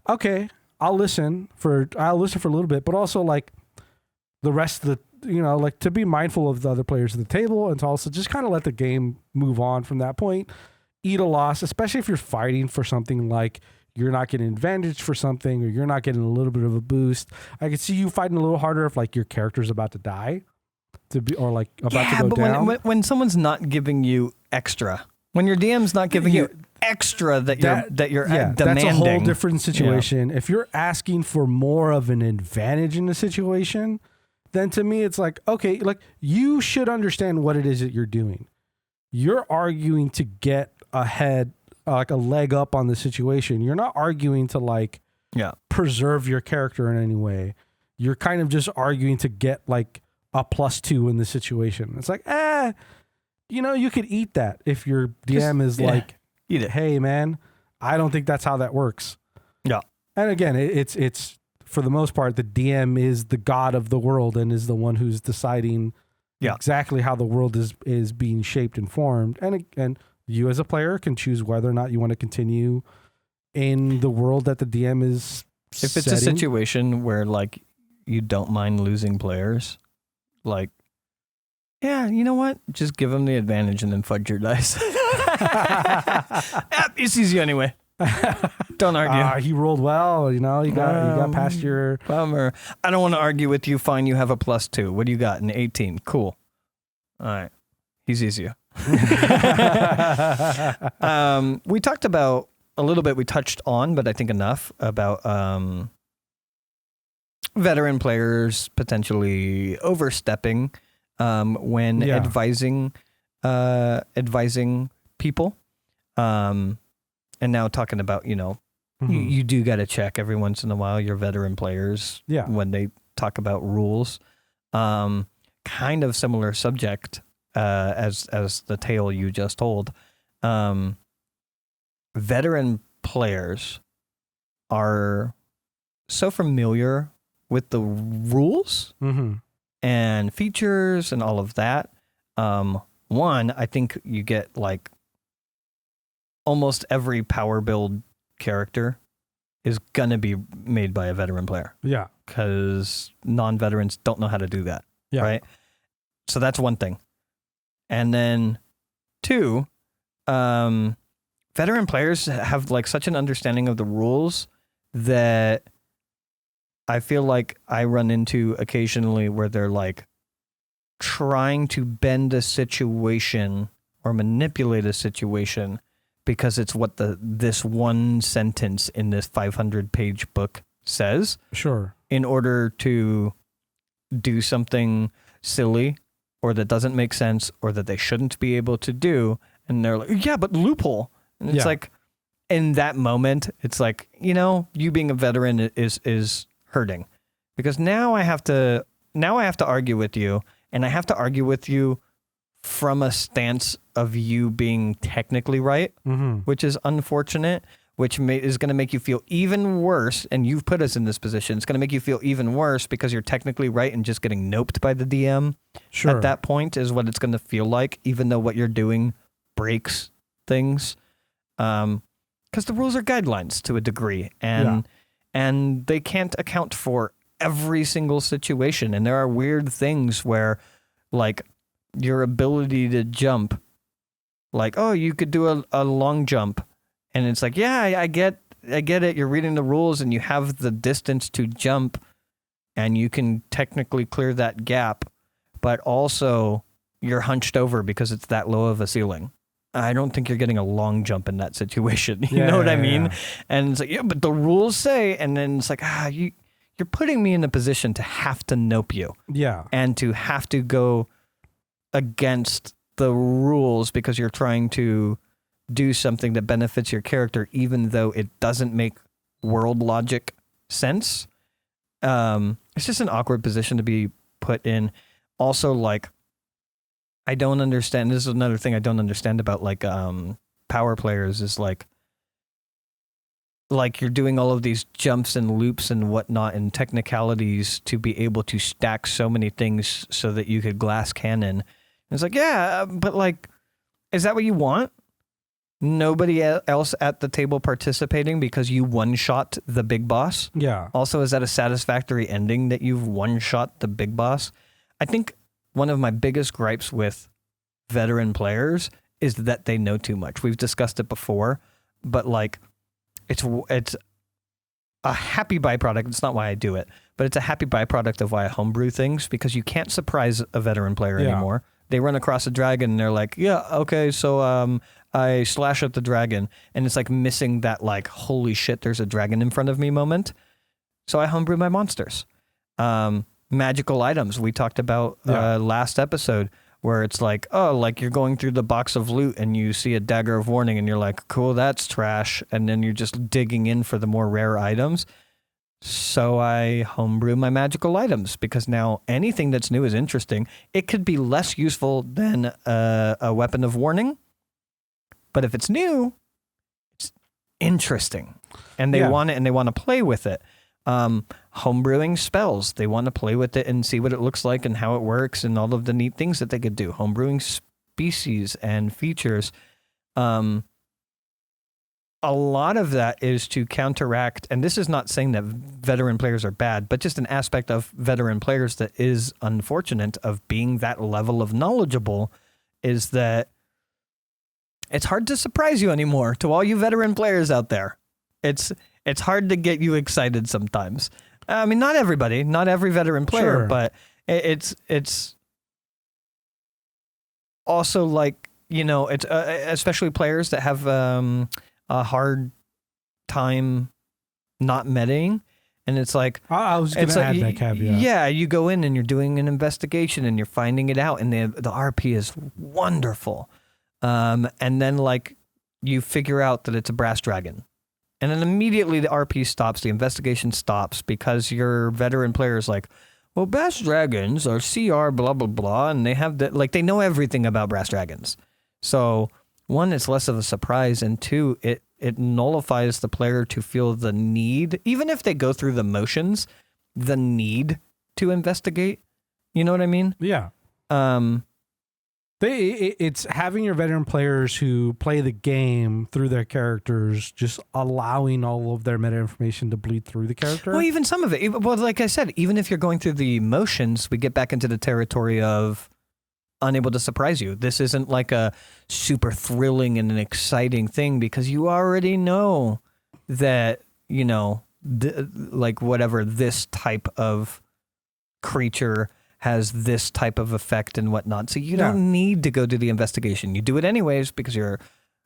okay, I'll listen for a little bit, but also like the rest of the, like to be mindful of the other players at the table and to also just kind of let the game move on from that point. Eat a loss, especially if you're fighting for something like you're not getting advantage for something or you're not getting a little bit of a boost. I could see you fighting a little harder if like your character's about to die. To go down. When someone's not giving you extra, when your DM's not giving you extra that you're demanding, that's a whole different situation. Yeah. If you're asking for more of an advantage in the situation, then to me it's like, okay, like you should understand what it is that you're doing. You're arguing to get ahead, like a leg up on the situation. You're not arguing to like preserve your character in any way. You're kind of just arguing to get like a +2 in the situation. It's like, you could eat that if your DM is like, eat it. Hey man, I don't think that's how that works. Yeah. And again, it's for the most part, the DM is the god of the world and is the one who's deciding exactly how the world is being shaped and formed. And you as a player can choose whether or not you want to continue in the world that the DM is If it's a situation where like you don't mind losing players, like, yeah, you know what? Just give them the advantage and then fudge your dice. It's easy anyway. Don't argue. He rolled well. You got past your bummer. I don't want to argue with you. Fine, you have a +2. What do you got? An 18. Cool. All right. He's easier. We talked about a little bit. We touched on, but I think enough about veteran players potentially overstepping when advising people. And now talking about, you do got to check every once in a while your veteran players when they talk about rules. Kind of similar subject as the tale you just told. Veteran players are so familiar with the rules and features and all of that. One, I think you get like almost every power build character is gonna be made by a veteran player. Yeah. Because non-veterans don't know how to do that. Yeah. Right? So that's one thing. And then two, veteran players have like such an understanding of the rules that I feel like I run into occasionally where they're like trying to bend a situation or manipulate a situation because it's what this one sentence in this 500-page book says. Sure. In order to do something silly or that doesn't make sense or that they shouldn't be able to do. And they're like, yeah, but loophole. And it's like, in that moment, it's like, you being a veteran is hurting. Because now I have to argue with you, and I have to argue with you from a stance of you being technically right, which is unfortunate, which is going to make you feel even worse. And you've put us in this position. It's going to make you feel even worse because you're technically right and just getting noped by the DM. Sure. At that point is what it's going to feel like, even though what you're doing breaks things. Because the rules are guidelines to a degree, and they can't account for every single situation. And there are weird things where, like, your ability to jump, like, oh, you could do a long jump, and it's like, yeah, I get it. You're reading the rules, and you have the distance to jump, and you can technically clear that gap, but also you're hunched over because it's that low of a ceiling. I don't think you're getting a long jump in that situation. You know what I mean? Yeah. And it's like, yeah, but the rules say, and then it's like, you're putting me in a position to have to nope you. Yeah. And to have to go against the rules because you're trying to do something that benefits your character, even though it doesn't make world logic sense. It's just an awkward position to be put in. Also, like, I don't understand. This is another thing I don't understand about like power players is like you're doing all of these jumps and loops and whatnot and technicalities to be able to stack so many things so that you could glass cannon. And it's like, yeah, but like, is that what you want? Nobody else at the table participating because you one-shot the big boss? Yeah. Also, is that a satisfactory ending that you've one-shot the big boss? I think one of my biggest gripes with veteran players is that they know too much. We've discussed it before, but like it's a happy byproduct. It's not why I do it, but it's a happy byproduct of why I homebrew things, because you can't surprise a veteran player anymore. They run across a dragon and they're like, yeah, okay, so I slash at the dragon, and it's like missing that like, holy shit, there's a dragon in front of me moment. So I homebrew my monsters. Magical items we talked about last episode, where it's like, oh, like you're going through the box of loot and you see a dagger of warning and you're like, cool, that's trash, and then you're just digging in for the more rare items. So I homebrew my magical items, because now anything that's new is interesting. It could be less useful than a weapon of warning, but if it's new, it's interesting, and they want it and they want to play with it. Homebrewing spells, they want to play with it and see what it looks like and how it works and all of the neat things that they could do. Homebrewing species and features, a lot of that is to counteract, and this is not saying that veteran players are bad, but just an aspect of veteran players that is unfortunate of being that level of knowledgeable, is that it's hard to surprise you anymore. To all you veteran players out there, it's hard to get you excited sometimes. I mean, not everybody, not every veteran player, but it's also like it's especially players that have a hard time not meting. And it's like, I was going to add that caveat. Yeah, you go in and you're doing an investigation and you're finding it out, and the RP is wonderful. And then like you figure out that it's a brass dragon, and then immediately the RP stops, the investigation stops, because your veteran player is like, well, brass dragons are CR blah blah blah, and they have they know everything about brass dragons. So one, it's less of a surprise, and two, it nullifies the player to feel the need, even if they go through the motions, the need to investigate. You know what I mean? Yeah. It's having your veteran players who play the game through their characters, just allowing all of their meta information to bleed through the character. Well, even some of it. Well, like I said, even if you're going through the motions, we get back into the territory of unable to surprise you. This isn't like a super thrilling and an exciting thing, because you already know that, like whatever this type of creature has this type of effect and whatnot. So you don't need to go do the investigation. You do it anyways because you're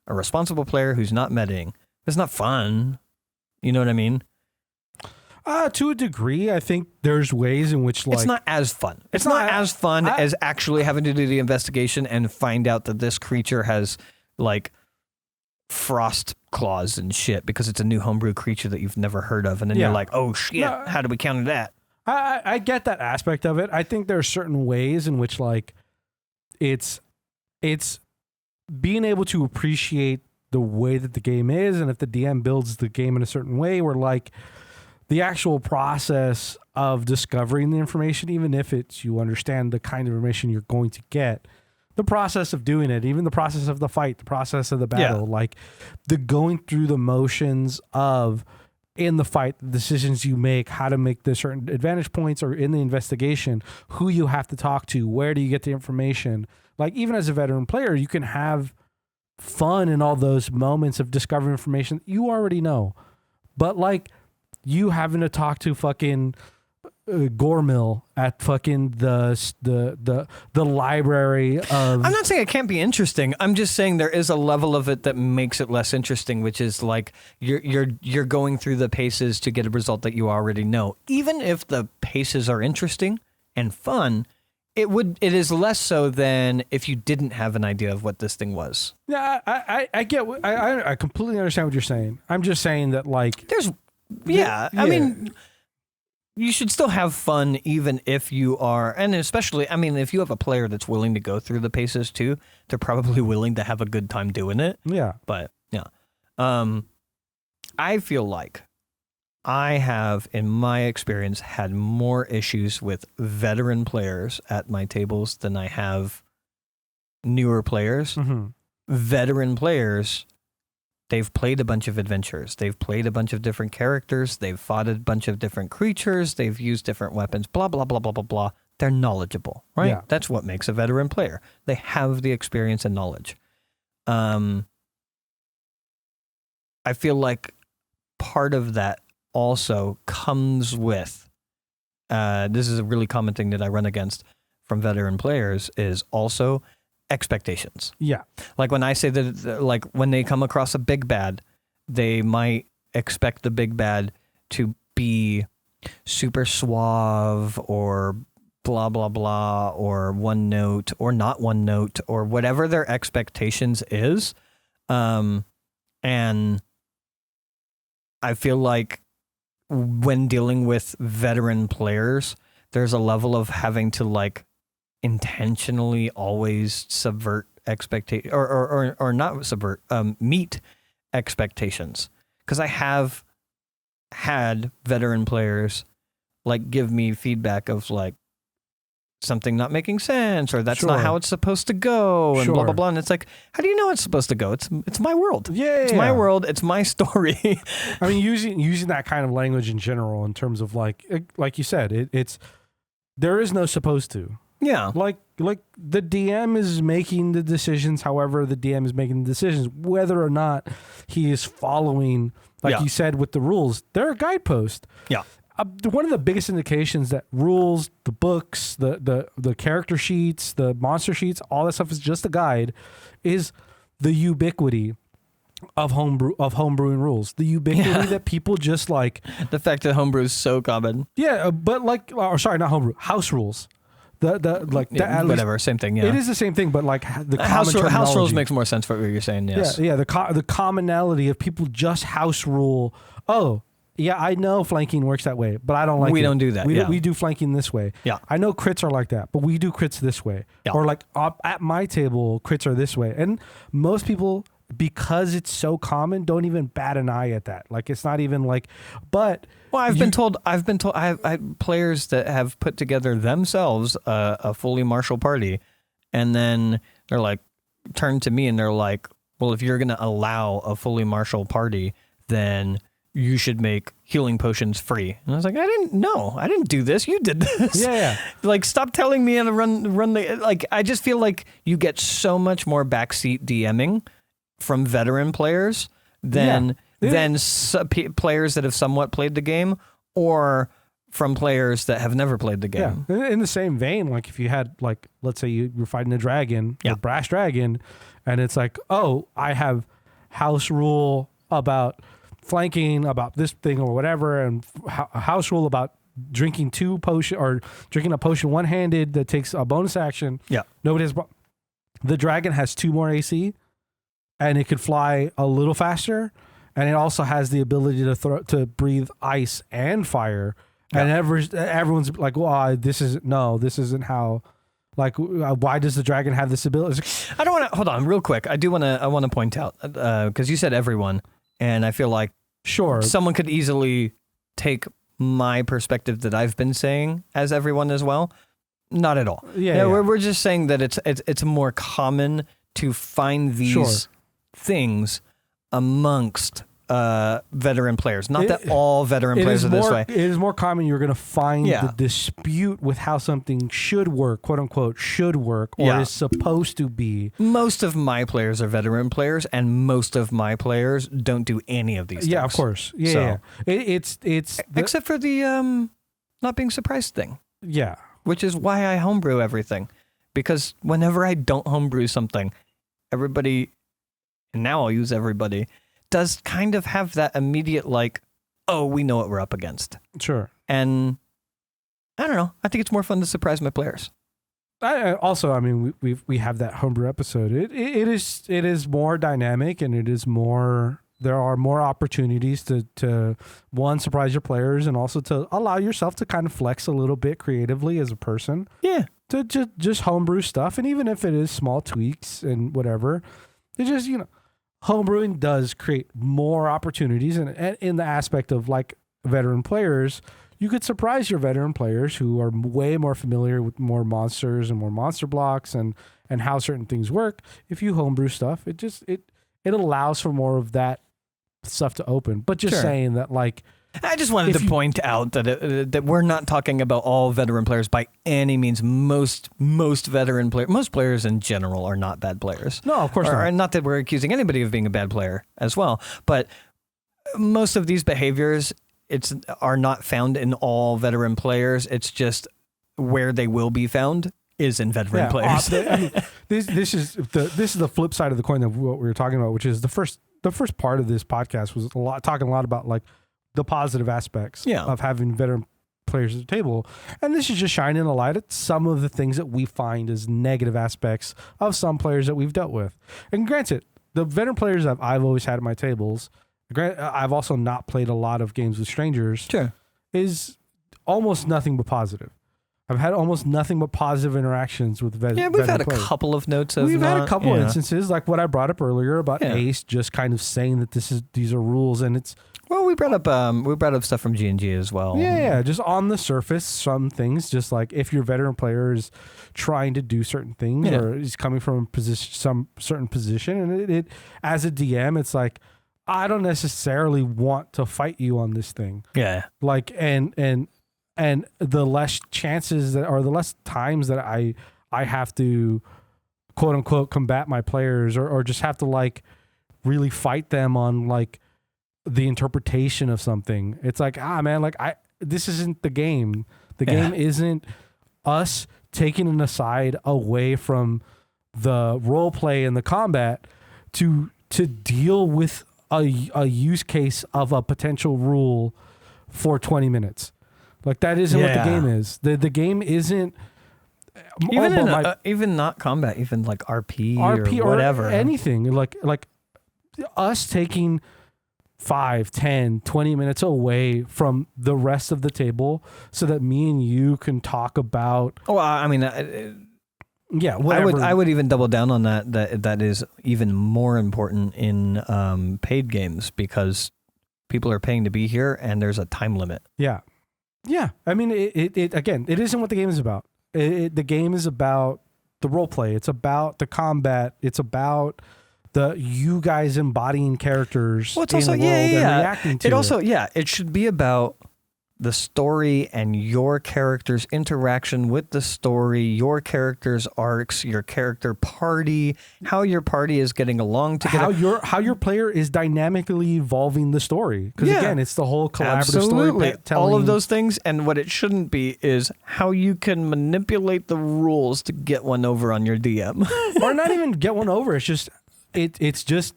a responsible player who's not medding. It's not fun. You know what I mean? To a degree, I think there's ways in which it's not as fun. It's not as fun as actually having to do the investigation and find out that this creature has like frost claws and shit because it's a new homebrew creature that you've never heard of. And then you're like, oh shit, how do we counter that? I get that aspect of it. I think there are certain ways in which like it's being able to appreciate the way that the game is, and if the DM builds the game in a certain way where like the actual process of discovering the information, even if it's you understand the kind of information you're going to get, the process of doing it, even the process of the fight, the process of the battle, like the going through the motions of in the fight, the decisions you make, how to make the certain advantage points, or in the investigation, who you have to talk to, where do you get the information. Like even as a veteran player, you can have fun in all those moments of discovering information that you already know. But like you having to talk to fucking Gormill at fucking the library of... I'm not saying it can't be interesting. I'm just saying there is a level of it that makes it less interesting, which is like you're going through the paces to get a result that you already know. Even if the paces are interesting and fun, it is less so than if you didn't have an idea of what this thing was. Yeah, I get. I completely understand what you're saying. I'm just saying that like there's... Yeah, I mean, you should still have fun even if you are, and especially, I mean, if you have a player that's willing to go through the paces too, they're probably willing to have a good time doing it. Yeah. But, yeah. I feel like I have, in my experience, had more issues with veteran players at my tables than I have newer players. Mm-hmm. Veteran players... They've played a bunch of adventures. They've played a bunch of different characters. They've fought a bunch of different creatures. They've used different weapons, blah, blah, blah, blah, blah, blah. They're knowledgeable, right? Yeah. That's what makes a veteran player. They have the experience and knowledge. I feel like part of that also comes with, this is a really common thing that I run against from veteran players, is also expectations. Yeah. Like when I say that, like when they come across a big bad, they might expect the big bad to be super suave or blah, blah, blah, or one note or not one note or whatever their expectations is. And I feel like when dealing with veteran players, there's a level of having to like intentionally always subvert expectations or not subvert, meet expectations. Because I have had veteran players like give me feedback of like something not making sense, or that's not how it's supposed to go, and blah blah blah. And it's like, how do you know it's supposed to go? It's my world. It's my world. It's my story. I mean, using that kind of language in general, in terms of like you said, it's there is no supposed to. Yeah. Like the DM is making the decisions, however the DM is making the decisions, whether or not he is following, like you said, with the rules. They're a guidepost. Yeah. one of the biggest indications that rules, the books, the character sheets, the monster sheets, all that stuff is just a guide, is the ubiquity of homebrewing rules. The ubiquity that people just like. The fact that homebrew is so common. Yeah, but like, or sorry, not homebrew, house rules. Whatever, same thing. Yeah, it is the same thing, but like the house terminology. rules makes more sense for what you're saying. Yes. Yeah. The commonality of people just house rule. Oh, yeah, I know flanking works that way, but I don't like it. We don't do that. We do flanking this way. Yeah. I know crits are like that, but we do crits this way. Yeah. Or like at my table, crits are this way. And most people, because it's so common, don't even bat an eye at that. Like it's not even like, but. Well, I've been told I have players that have put together themselves a fully martial party, and then they're like, turn to me and they're like, well, if you're going to allow a fully martial party, then you should make healing potions free. And I was like, I didn't do this. You did this. Yeah. Like, stop telling me how to run the, like, I just feel like you get so much more backseat DMing from veteran players than players that have somewhat played the game, or from players that have never played the game. Yeah. In the same vein, like if you had, like, let's say you're fighting a dragon, a brass dragon, and it's like, oh, I have house rule about flanking, about this thing or whatever, and a house rule about drinking drinking a potion one-handed that takes a bonus action. Yeah. Nobody has. The dragon has 2 more AC, and it could fly a little faster, and it also has the ability to breathe ice and fire. Yeah. And everyone's like, well, this isn't how. Like, why does the dragon have this ability? I don't want to hold on real quick. I want to point out because you said everyone, and I feel like someone could easily take my perspective that I've been saying as everyone as well. Not at all. Yeah. We're just saying that it's more common to find these things amongst veteran players. Not that all veteran players are this way. It is more common you're going to find the dispute with how something should work, quote unquote, should work, or is supposed to be. Most of my players are veteran players, and most of my players don't do any of these things. Yeah, of course. Yeah. It's except for the not being surprised thing. Yeah. Which is why I homebrew everything. Because whenever I don't homebrew something, everybody, and now I'll use everybody, does kind of have that immediate like, oh, we know what we're up against. Sure. And I don't know. I think it's more fun to surprise my players. I mean, we have that homebrew episode. It is more dynamic, and it is more. There are more opportunities to one, surprise your players, and also to allow yourself to kind of flex a little bit creatively as a person. Yeah. To just homebrew stuff, and even if it is small tweaks and whatever, it just homebrewing does create more opportunities, and in the aspect of like veteran players, you could surprise your veteran players who are way more familiar with more monsters and more monster blocks and how certain things work. If you homebrew stuff, it allows for more of that stuff to open. But just saying that, like, I just wanted to point out that that we're not talking about all veteran players by any means. Most veteran players, most players in general, are not bad players. No, of course not. And not that we're accusing anybody of being a bad player as well, but most of these behaviors are not found in all veteran players. It's just where they will be found is in veteran players. This is the flip side of the coin of what we were talking about, which is the first part of this podcast was talking a lot about like the positive aspects of having veteran players at the table. And this is just shining a light at some of the things that we find as negative aspects of some players that we've dealt with. And granted, the veteran players that I've always had at my tables, I've also not played a lot of games with strangers, is almost nothing but positive. I've had almost nothing but positive interactions with veteran players. Yeah, we've had a couple of notes of We've had a couple instances, like what I brought up earlier about Ace just kind of saying that these are rules, and it's... Well, we brought up stuff from G&G as well. Yeah, just on the surface, some things, just like if your veteran player is trying to do certain things or is coming from some certain position, and it as a DM, it's like, I don't necessarily want to fight you on this thing. Yeah. Like, and the less chances the less times that I have to quote unquote combat my players or just have to like really fight them on like the interpretation of something. It's like, man, like this isn't the game. The game isn't us taking an aside away from the role play and the combat to deal with a use case of a potential rule for 20 minutes. Like that isn't what the game is. The game isn't even not combat, even like RP or whatever. Anything like us taking 5, 10, 20 minutes away from the rest of the table so that me and you can talk about. Oh, I mean, whatever. I would even double down on that. That is even more important in paid games because people are paying to be here and there's a time limit. Yeah. Yeah. I mean, it again, it isn't what the game is about. The game is about the role play. It's about the combat. It's about you guys embodying characters in the world and reacting to it. It should be about the story and your character's interaction with the story, your character's arcs, your character party, how your party is getting along together. How your player is dynamically evolving the story. Because again, it's the whole collaborative storytelling. All of those things. And what it shouldn't be is how you can manipulate the rules to get one over on your DM. Or not even get one over. It's just it's just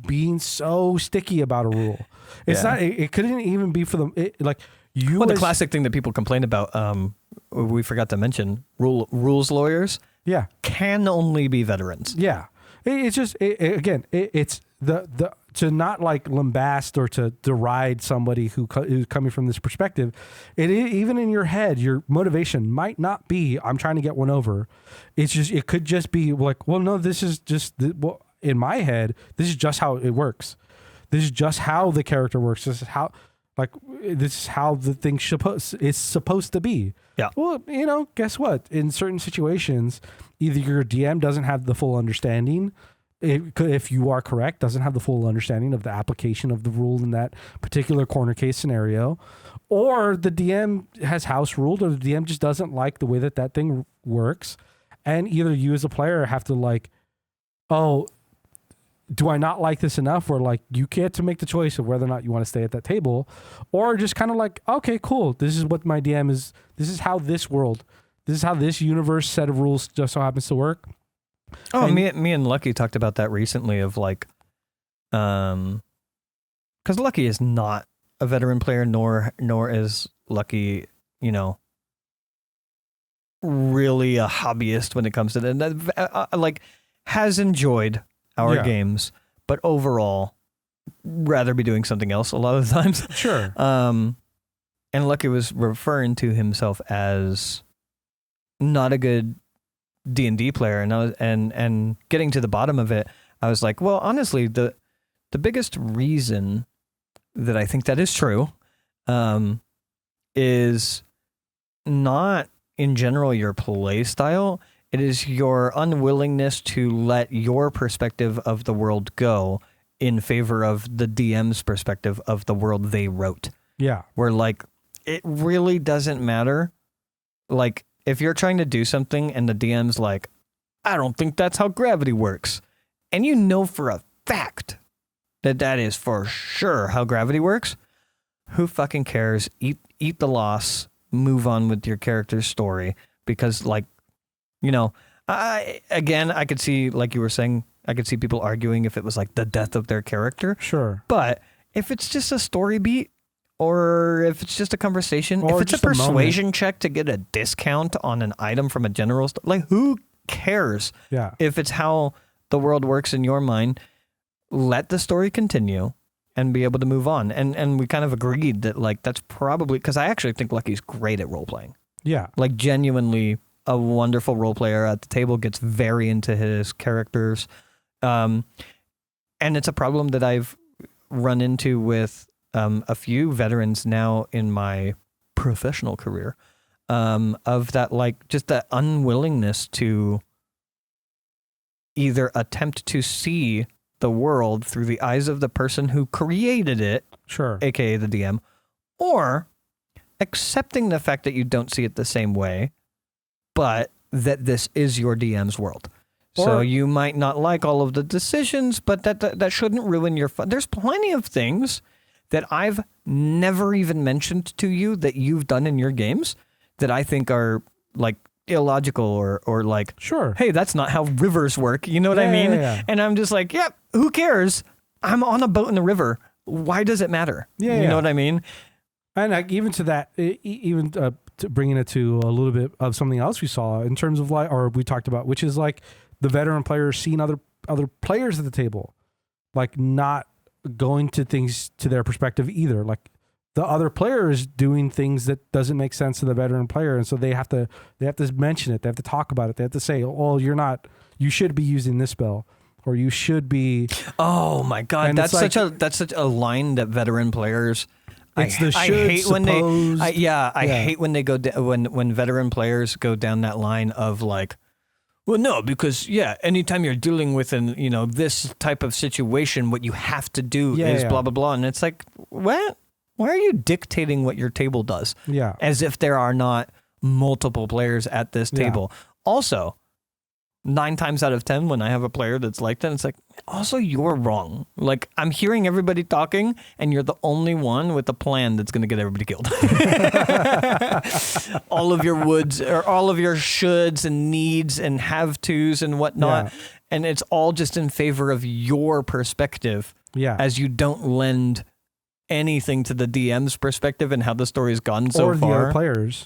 being so sticky about a rule. It's not. It couldn't even be for them. The classic thing that people complain about, we forgot to mention, rules lawyers. Yeah, can only be veterans. Yeah, it's just it's the to not like lambast or to deride somebody who's coming from this perspective. Even in your head, your motivation might not be I'm trying to get one over. It could just be like, well, no, this is just in my head, this is just how it works. This is just how the character works. This is how the thing is supposed to be. Yeah. Well, guess what? In certain situations, either your DM doesn't have the full understanding, if you are correct, doesn't have the full understanding of the application of the rule in that particular corner case scenario, or the DM has house ruled, or the DM just doesn't like the way that thing works, and either you as a player have to do I not like this enough where you get to make the choice of whether or not you want to stay at that table, or just kind of okay, cool. This is what my DM is. This is how this universe set of rules just so happens to work. Oh, me and Lucky talked about that recently of because Lucky is not a veteran player, nor is Lucky, really a hobbyist when it comes to that. Has enjoyed our games, but overall rather be doing something else a lot of the times. Sure. And Lucky was referring to himself as not a good D&D player, and I was and getting to the bottom of it, I was like, well, honestly, the biggest reason that I think that is true is not in general your play style. It is your unwillingness to let your perspective of the world go in favor of the DM's perspective of the world they wrote. Yeah. Where it really doesn't matter. If you're trying to do something and the DM's I don't think that's how gravity works. And you know for a fact that is for sure how gravity works. Who fucking cares? Eat the loss, move on with your character's story. Because I could see, like you were saying, I could see people arguing if it was the death of their character. Sure. But if it's just a story beat, or if it's just a conversation, or if it's a persuasion check to get a discount on an item from a general store, who cares? Yeah. If it's how the world works in your mind, let the story continue and be able to move on. And we kind of agreed that that's probably, because I actually think Lucky's great at role playing. Yeah. Genuinely a wonderful role player at the table, gets very into his characters. And it's a problem that I've run into with a few veterans now in my professional career, of that, just that unwillingness to either attempt to see the world through the eyes of the person who created it, sure, aka the DM, or accepting the fact that you don't see it the same way, but that this is your DM's world. So you might not like all of the decisions, but that shouldn't ruin your fun. There's plenty of things that I've never even mentioned to you that you've done in your games that I think are like illogical or like, Sure. hey, that's not how rivers work. You know what I mean? Yeah. And I'm just like, yep, who cares? I'm on a boat in the river. Why does it matter? Yeah, You know what I mean? And like, even to that, even to bringing it to a little bit of something else we saw in terms of like, or we talked about, which is like the veteran players seeing other players at the table, like not going to things to their perspective either. Like the other player is doing things that doesn't make sense to the veteran player, and so they have to mention it. They have to talk about it. They have to say, "Oh, you should be using this spell, or you should be." Oh my God, that's such a line that veteran players. It's the should, I hate supposed. when they. I hate when they go when veteran players go down that line of like, well, no, because anytime you're dealing with this type of situation, what you have to do is blah blah blah, and it's like, what? Why are you dictating what your table does? Yeah, as if there are not multiple players at this table. Also, 9 times out of 10, when I have a player that's like that, it's like, also, you're wrong. Like, I'm hearing everybody talking, and you're the only one with a plan that's going to get everybody killed. All of your woulds, or all of your shoulds and needs and have-tos and whatnot. Yeah. And it's all just in favor of your perspective. Yeah. As you don't lend anything to the DM's perspective and how the story's gone so far.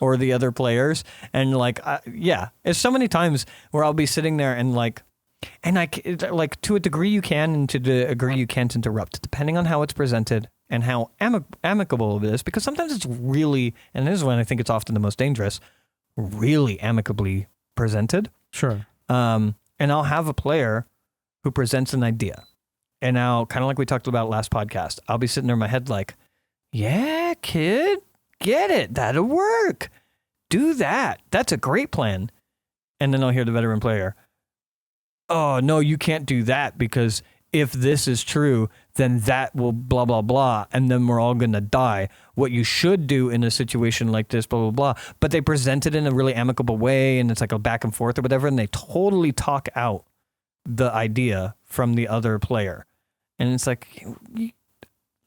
Or the other players. And like, it's so many times where I'll be sitting there and like, like to a degree you can and to the degree you can't interrupt, depending on how it's presented and how amicable it is. Because sometimes it's really, and this is when I think it's often the most dangerous, really amicably presented. Sure. And I'll have a player who presents an idea. And now, kind of like we talked about last podcast, I'll be sitting there in my head like, yeah, kid, get it. That'll work. Do that. That's a great plan. And then I'll hear the veteran player, oh, no, you can't do that because if this is true, then that will blah, blah, blah. And then we're all going to die. What you should do in a situation like this, blah, blah, blah. But they present it in a really amicable way. And it's like a back and forth or whatever. And they totally talk out the idea from the other player. And it's like,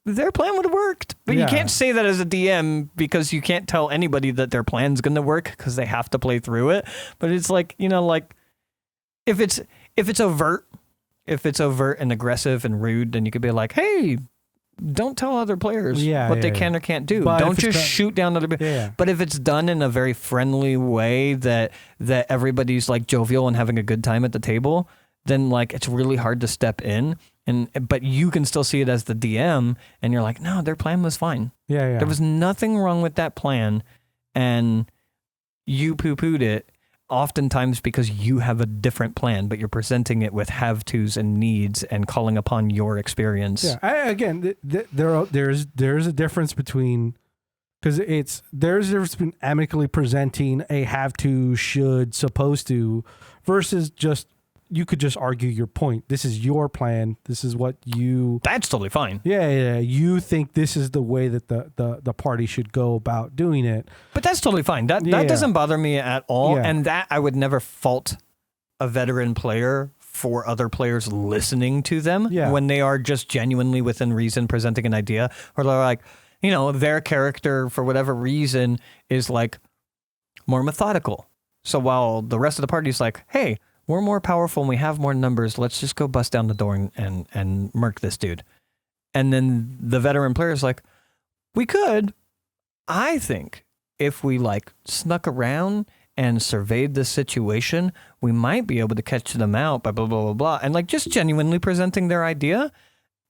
their plan would have worked. But you can't say that as a DM because you can't tell anybody that their plan's going to work because they have to play through it. But it's like, like if it's overt and aggressive and rude, then you could be like, hey, don't tell other players what they can or can't do. But don't just shoot down other people. Yeah. But if it's done in a very friendly way that everybody's like jovial and having a good time at the table, then like it's really hard to step in. But you can still see it as the DM, and you're like, no, their plan was fine. Yeah. There was nothing wrong with that plan, and you poo-pooed it, oftentimes because you have a different plan, but you're presenting it with have-tos and needs and calling upon your experience. Yeah, there's a difference between, because there's a difference between amicably presenting a have-to, should, supposed to, versus just, you could just argue your point. This is your plan. This is what you... That's totally fine. Yeah. You think this is the way that the party should go about doing it. But that's totally fine. That doesn't bother me at all. Yeah. And that I would never fault a veteran player for other players listening to them when they are just genuinely within reason presenting an idea. Or they're like, their character, for whatever reason, is like more methodical. So while the rest of the party is like, hey, we're more powerful and we have more numbers. Let's just go bust down the door and murk this dude. And then the veteran player is like, we could. I think if we like snuck around and surveyed the situation, we might be able to catch them out by blah, blah, blah, blah. And like just genuinely presenting their idea.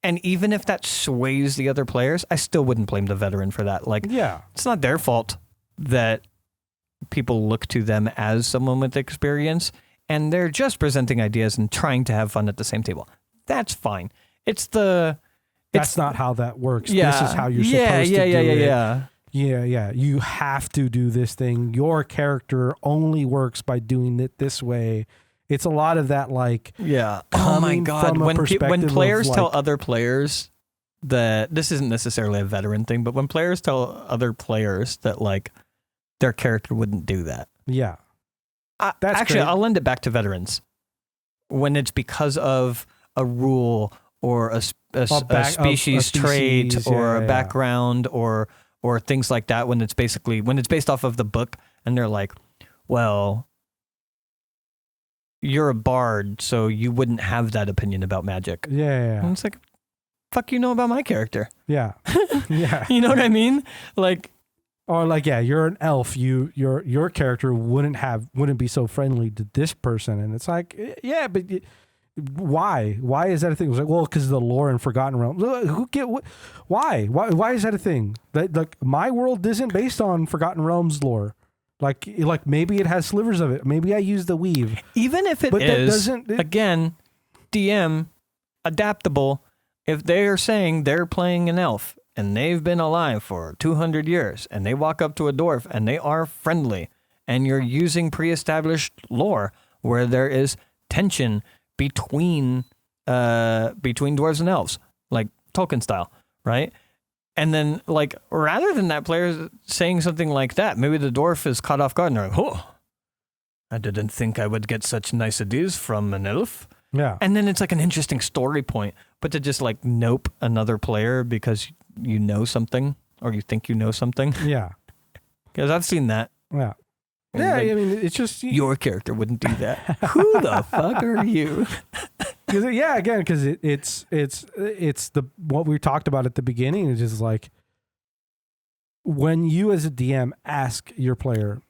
And even if that sways the other players, I still wouldn't blame the veteran for that. Like, it's not their fault that people look to them as someone with experience. And they're just presenting ideas and trying to have fun at the same table. That's fine. That's not how that works. Yeah, this is how you're supposed to do it. Yeah. You have to do this thing. Your character only works by doing it this way. It's a lot of that, like, oh my God. When players tell like, other players that this isn't necessarily a veteran thing, but when players tell other players that like their character wouldn't do that. Yeah. Actually, I'll lend it back to veterans when it's because of a rule or a species trait or a background or things like that when it's based off of the book and they're like, well, you're a bard, so you wouldn't have that opinion about magic. Yeah. And it's like, fuck, you know about my character. Yeah. Yeah. You know what I mean? Like, or like, yeah, you're an elf. Your character wouldn't be so friendly to this person, and it's like, yeah, but why? Why is that a thing? It was like, well, because of the lore in Forgotten Realms. Why? Why is that a thing? That like my world isn't based on Forgotten Realms lore. Like maybe it has slivers of it. Maybe I use the weave. Even if it but is, that doesn't, again, DM, adaptable. If they're saying they're playing an elf and they've been alive for 200 years and they walk up to a dwarf and they are friendly and you're using pre-established lore where there is tension between dwarves and elves, like Tolkien style, right? And then, like, rather than that player saying something like that, maybe the dwarf is caught off guard and they're like, oh, I didn't think I would get such nice ideas from an elf. Yeah. And then it's like an interesting story point. But to just like nope another player because you know something or you think you know something. Yeah. Because I've seen that. Yeah. And Yeah, like, I mean, it's just... your character wouldn't do that. Who the fuck are you? Yeah, again, because it's the what we talked about at the beginning is just like when you as a DM ask your player,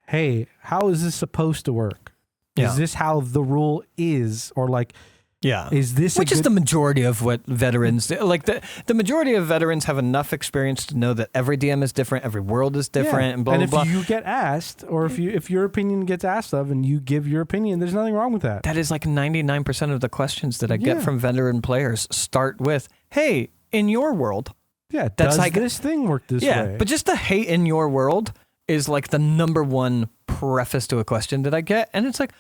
hey, how is this supposed to work? Yeah. Is this how the rule is? Or like, yeah. Is this which is the majority of what veterans do. Like the majority of veterans have enough experience to know that every DM is different, every world is different, and blah, and blah, if blah. you get asked, or if your opinion gets asked of and you give your opinion, there's nothing wrong with that. That is like 99% of the questions that I get Yeah. from veteran players start with, hey, in your world. Yeah, That's does like this thing work this way? But just the hey in your world is like the number one preface to a question that I get. And it's like,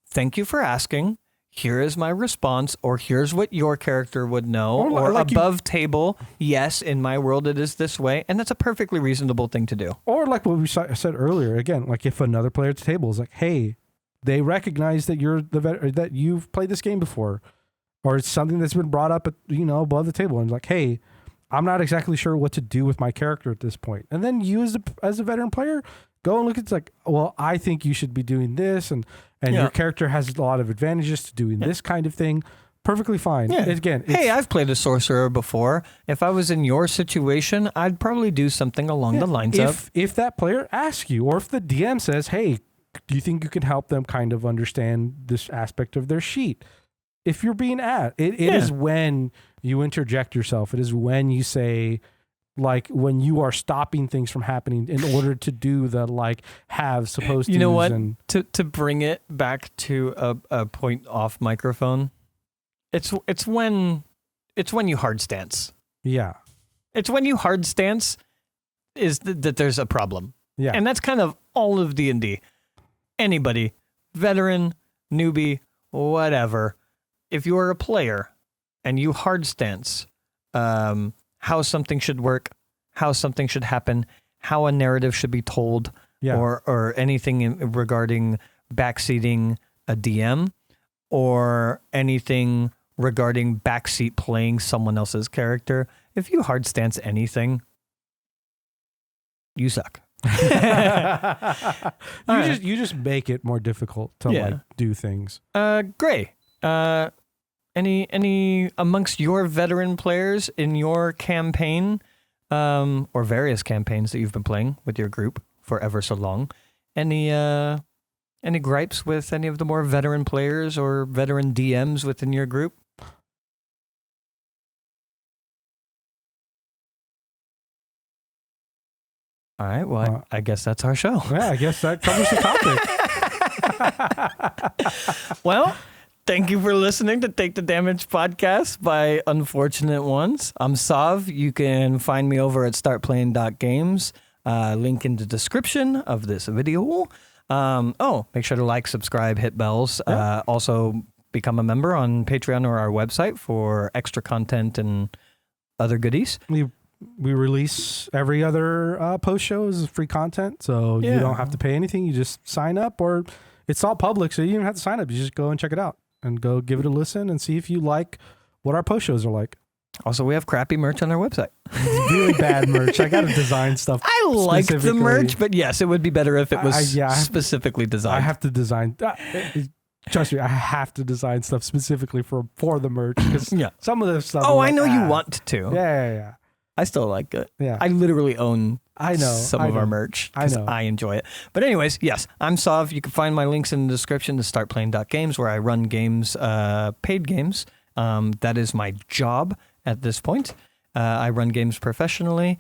thank you for asking. Here is my response, or here's what your character would know, or like above table, yes, in my world it is this way. And that's a perfectly reasonable thing to do. Or like what we said earlier, again, like if another player at the table is like, hey, they recognize that you're that you've played this game before, or it's something that's been brought up at, above the table, and like, hey, I'm not exactly sure what to do with my character at this point. And then you as a veteran player, go and look at it's like, well, I think you should be doing this, and your character has a lot of advantages to doing this kind of thing. Perfectly fine. Yeah. Again, hey, I've played a sorcerer before. If I was in your situation, I'd probably do something along the lines of... If that player asks you, or if the DM says, hey, do you think you can help them kind of understand this aspect of their sheet? If you're being asked, it is when you interject yourself. It is when you say... like when you are stopping things from happening in order to do the like have supposed to. You know what? To bring it back to a point off microphone, it's when you hard stance. Yeah. It's when you hard stance is that there's a problem. Yeah. And that's kind of all of D&D. Anybody, veteran, newbie, whatever. If you are a player and you hard stance, how something should work, how something should happen, how a narrative should be told, or anything regarding backseating a DM, or anything regarding backseat playing someone else's character. If you hard stance anything, you suck. You just make it more difficult to like do things. Gray. Any amongst your veteran players in your campaign, or various campaigns that you've been playing with your group for ever so long, any gripes with any of the more veteran players or veteran DMs within your group? All right, well, I guess that's our show. Yeah, I guess that covers the topic. Well, thank you for listening to Take the Damage podcast by Unfortunate Ones. I'm Sov. You can find me over at startplaying.games. Link in the description of this video. Make sure to like, subscribe, hit bells. Yeah. Also, become a member on Patreon or our website for extra content and other goodies. We release every other post show as free content, so you don't have to pay anything. You just sign up, or it's all public, so you don't have to sign up. You just go and check it out and go give it a listen and see if you like what our post shows are like. Also, we have crappy merch on our website. It's really bad merch. I got to design stuff. I like the specifically. merch, but yes, it would be better if it was I specifically designed. I have to design. Trust me, I have to design stuff specifically for the merch because some of the stuff. Oh, I know you want to. Yeah. I still like it. Yeah. I literally own some of know. our merch because I enjoy it. But anyways, yes, I'm Sov. You can find my links in the description to startplaying.games where I run games, paid games. That is my job at this point. I run games professionally.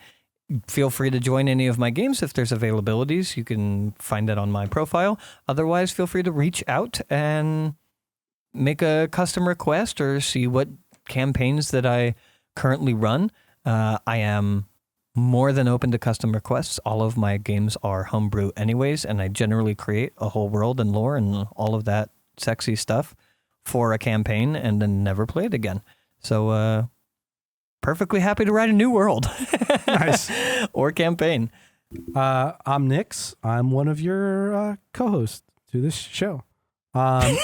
Feel free to join any of my games if there's availabilities. You can find that on my profile. Otherwise, feel free to reach out and make a custom request or see what campaigns that I currently run. I am more than open to custom requests. All of my games are homebrew anyways, and I generally create a whole world and lore and all of that sexy stuff for a campaign and then never play it again. So, perfectly happy to write a new world. Nice. Or campaign. I'm Nix. I'm one of your co-hosts to this show. And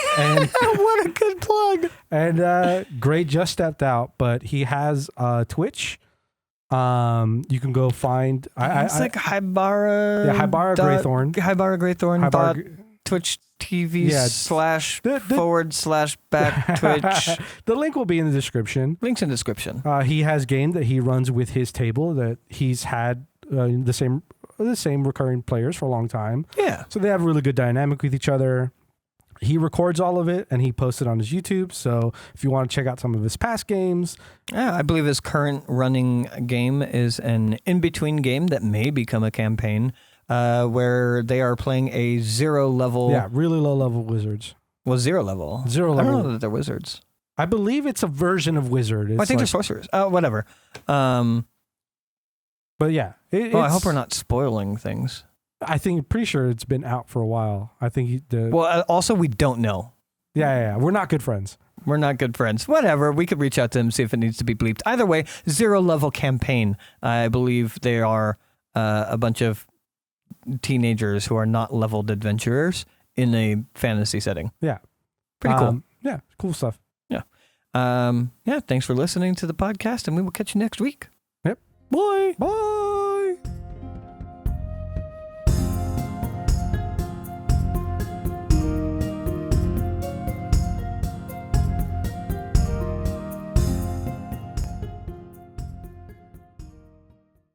what a good plug. And Gray just stepped out, but he has Twitch. You can go find. It's like Hybara. Yeah, Hybara Greythorn. Hybara Greythorn. Hybara, Twitch TV / back Twitch. The link will be in the description. Links in description. He has game that he runs with his table that he's had the same recurring players for a long time. Yeah. So they have a really good dynamic with each other. He records all of it and he posts it on his YouTube. So if you want to check out some of his past games. Yeah, I believe his current running game is an in-between game that may become a campaign. Where they are playing a 0 level. Yeah, really low level wizards. Well, 0 level. 0 level. I don't know that they're wizards. I believe it's a version of wizard. I think they're sorcerers. Whatever. But yeah. I hope we're not spoiling things. Pretty sure it's been out for a while. I think also we don't know. Yeah. We're not good friends. We're not good friends. Whatever. We could reach out to them, see if it needs to be bleeped. Either way, 0 level campaign. I believe they are a bunch of teenagers who are not leveled adventurers in a fantasy setting. Yeah. Pretty cool. Yeah, cool stuff. Yeah. Thanks for listening to the podcast, and we will catch you next week. Yep. Bye. Bye.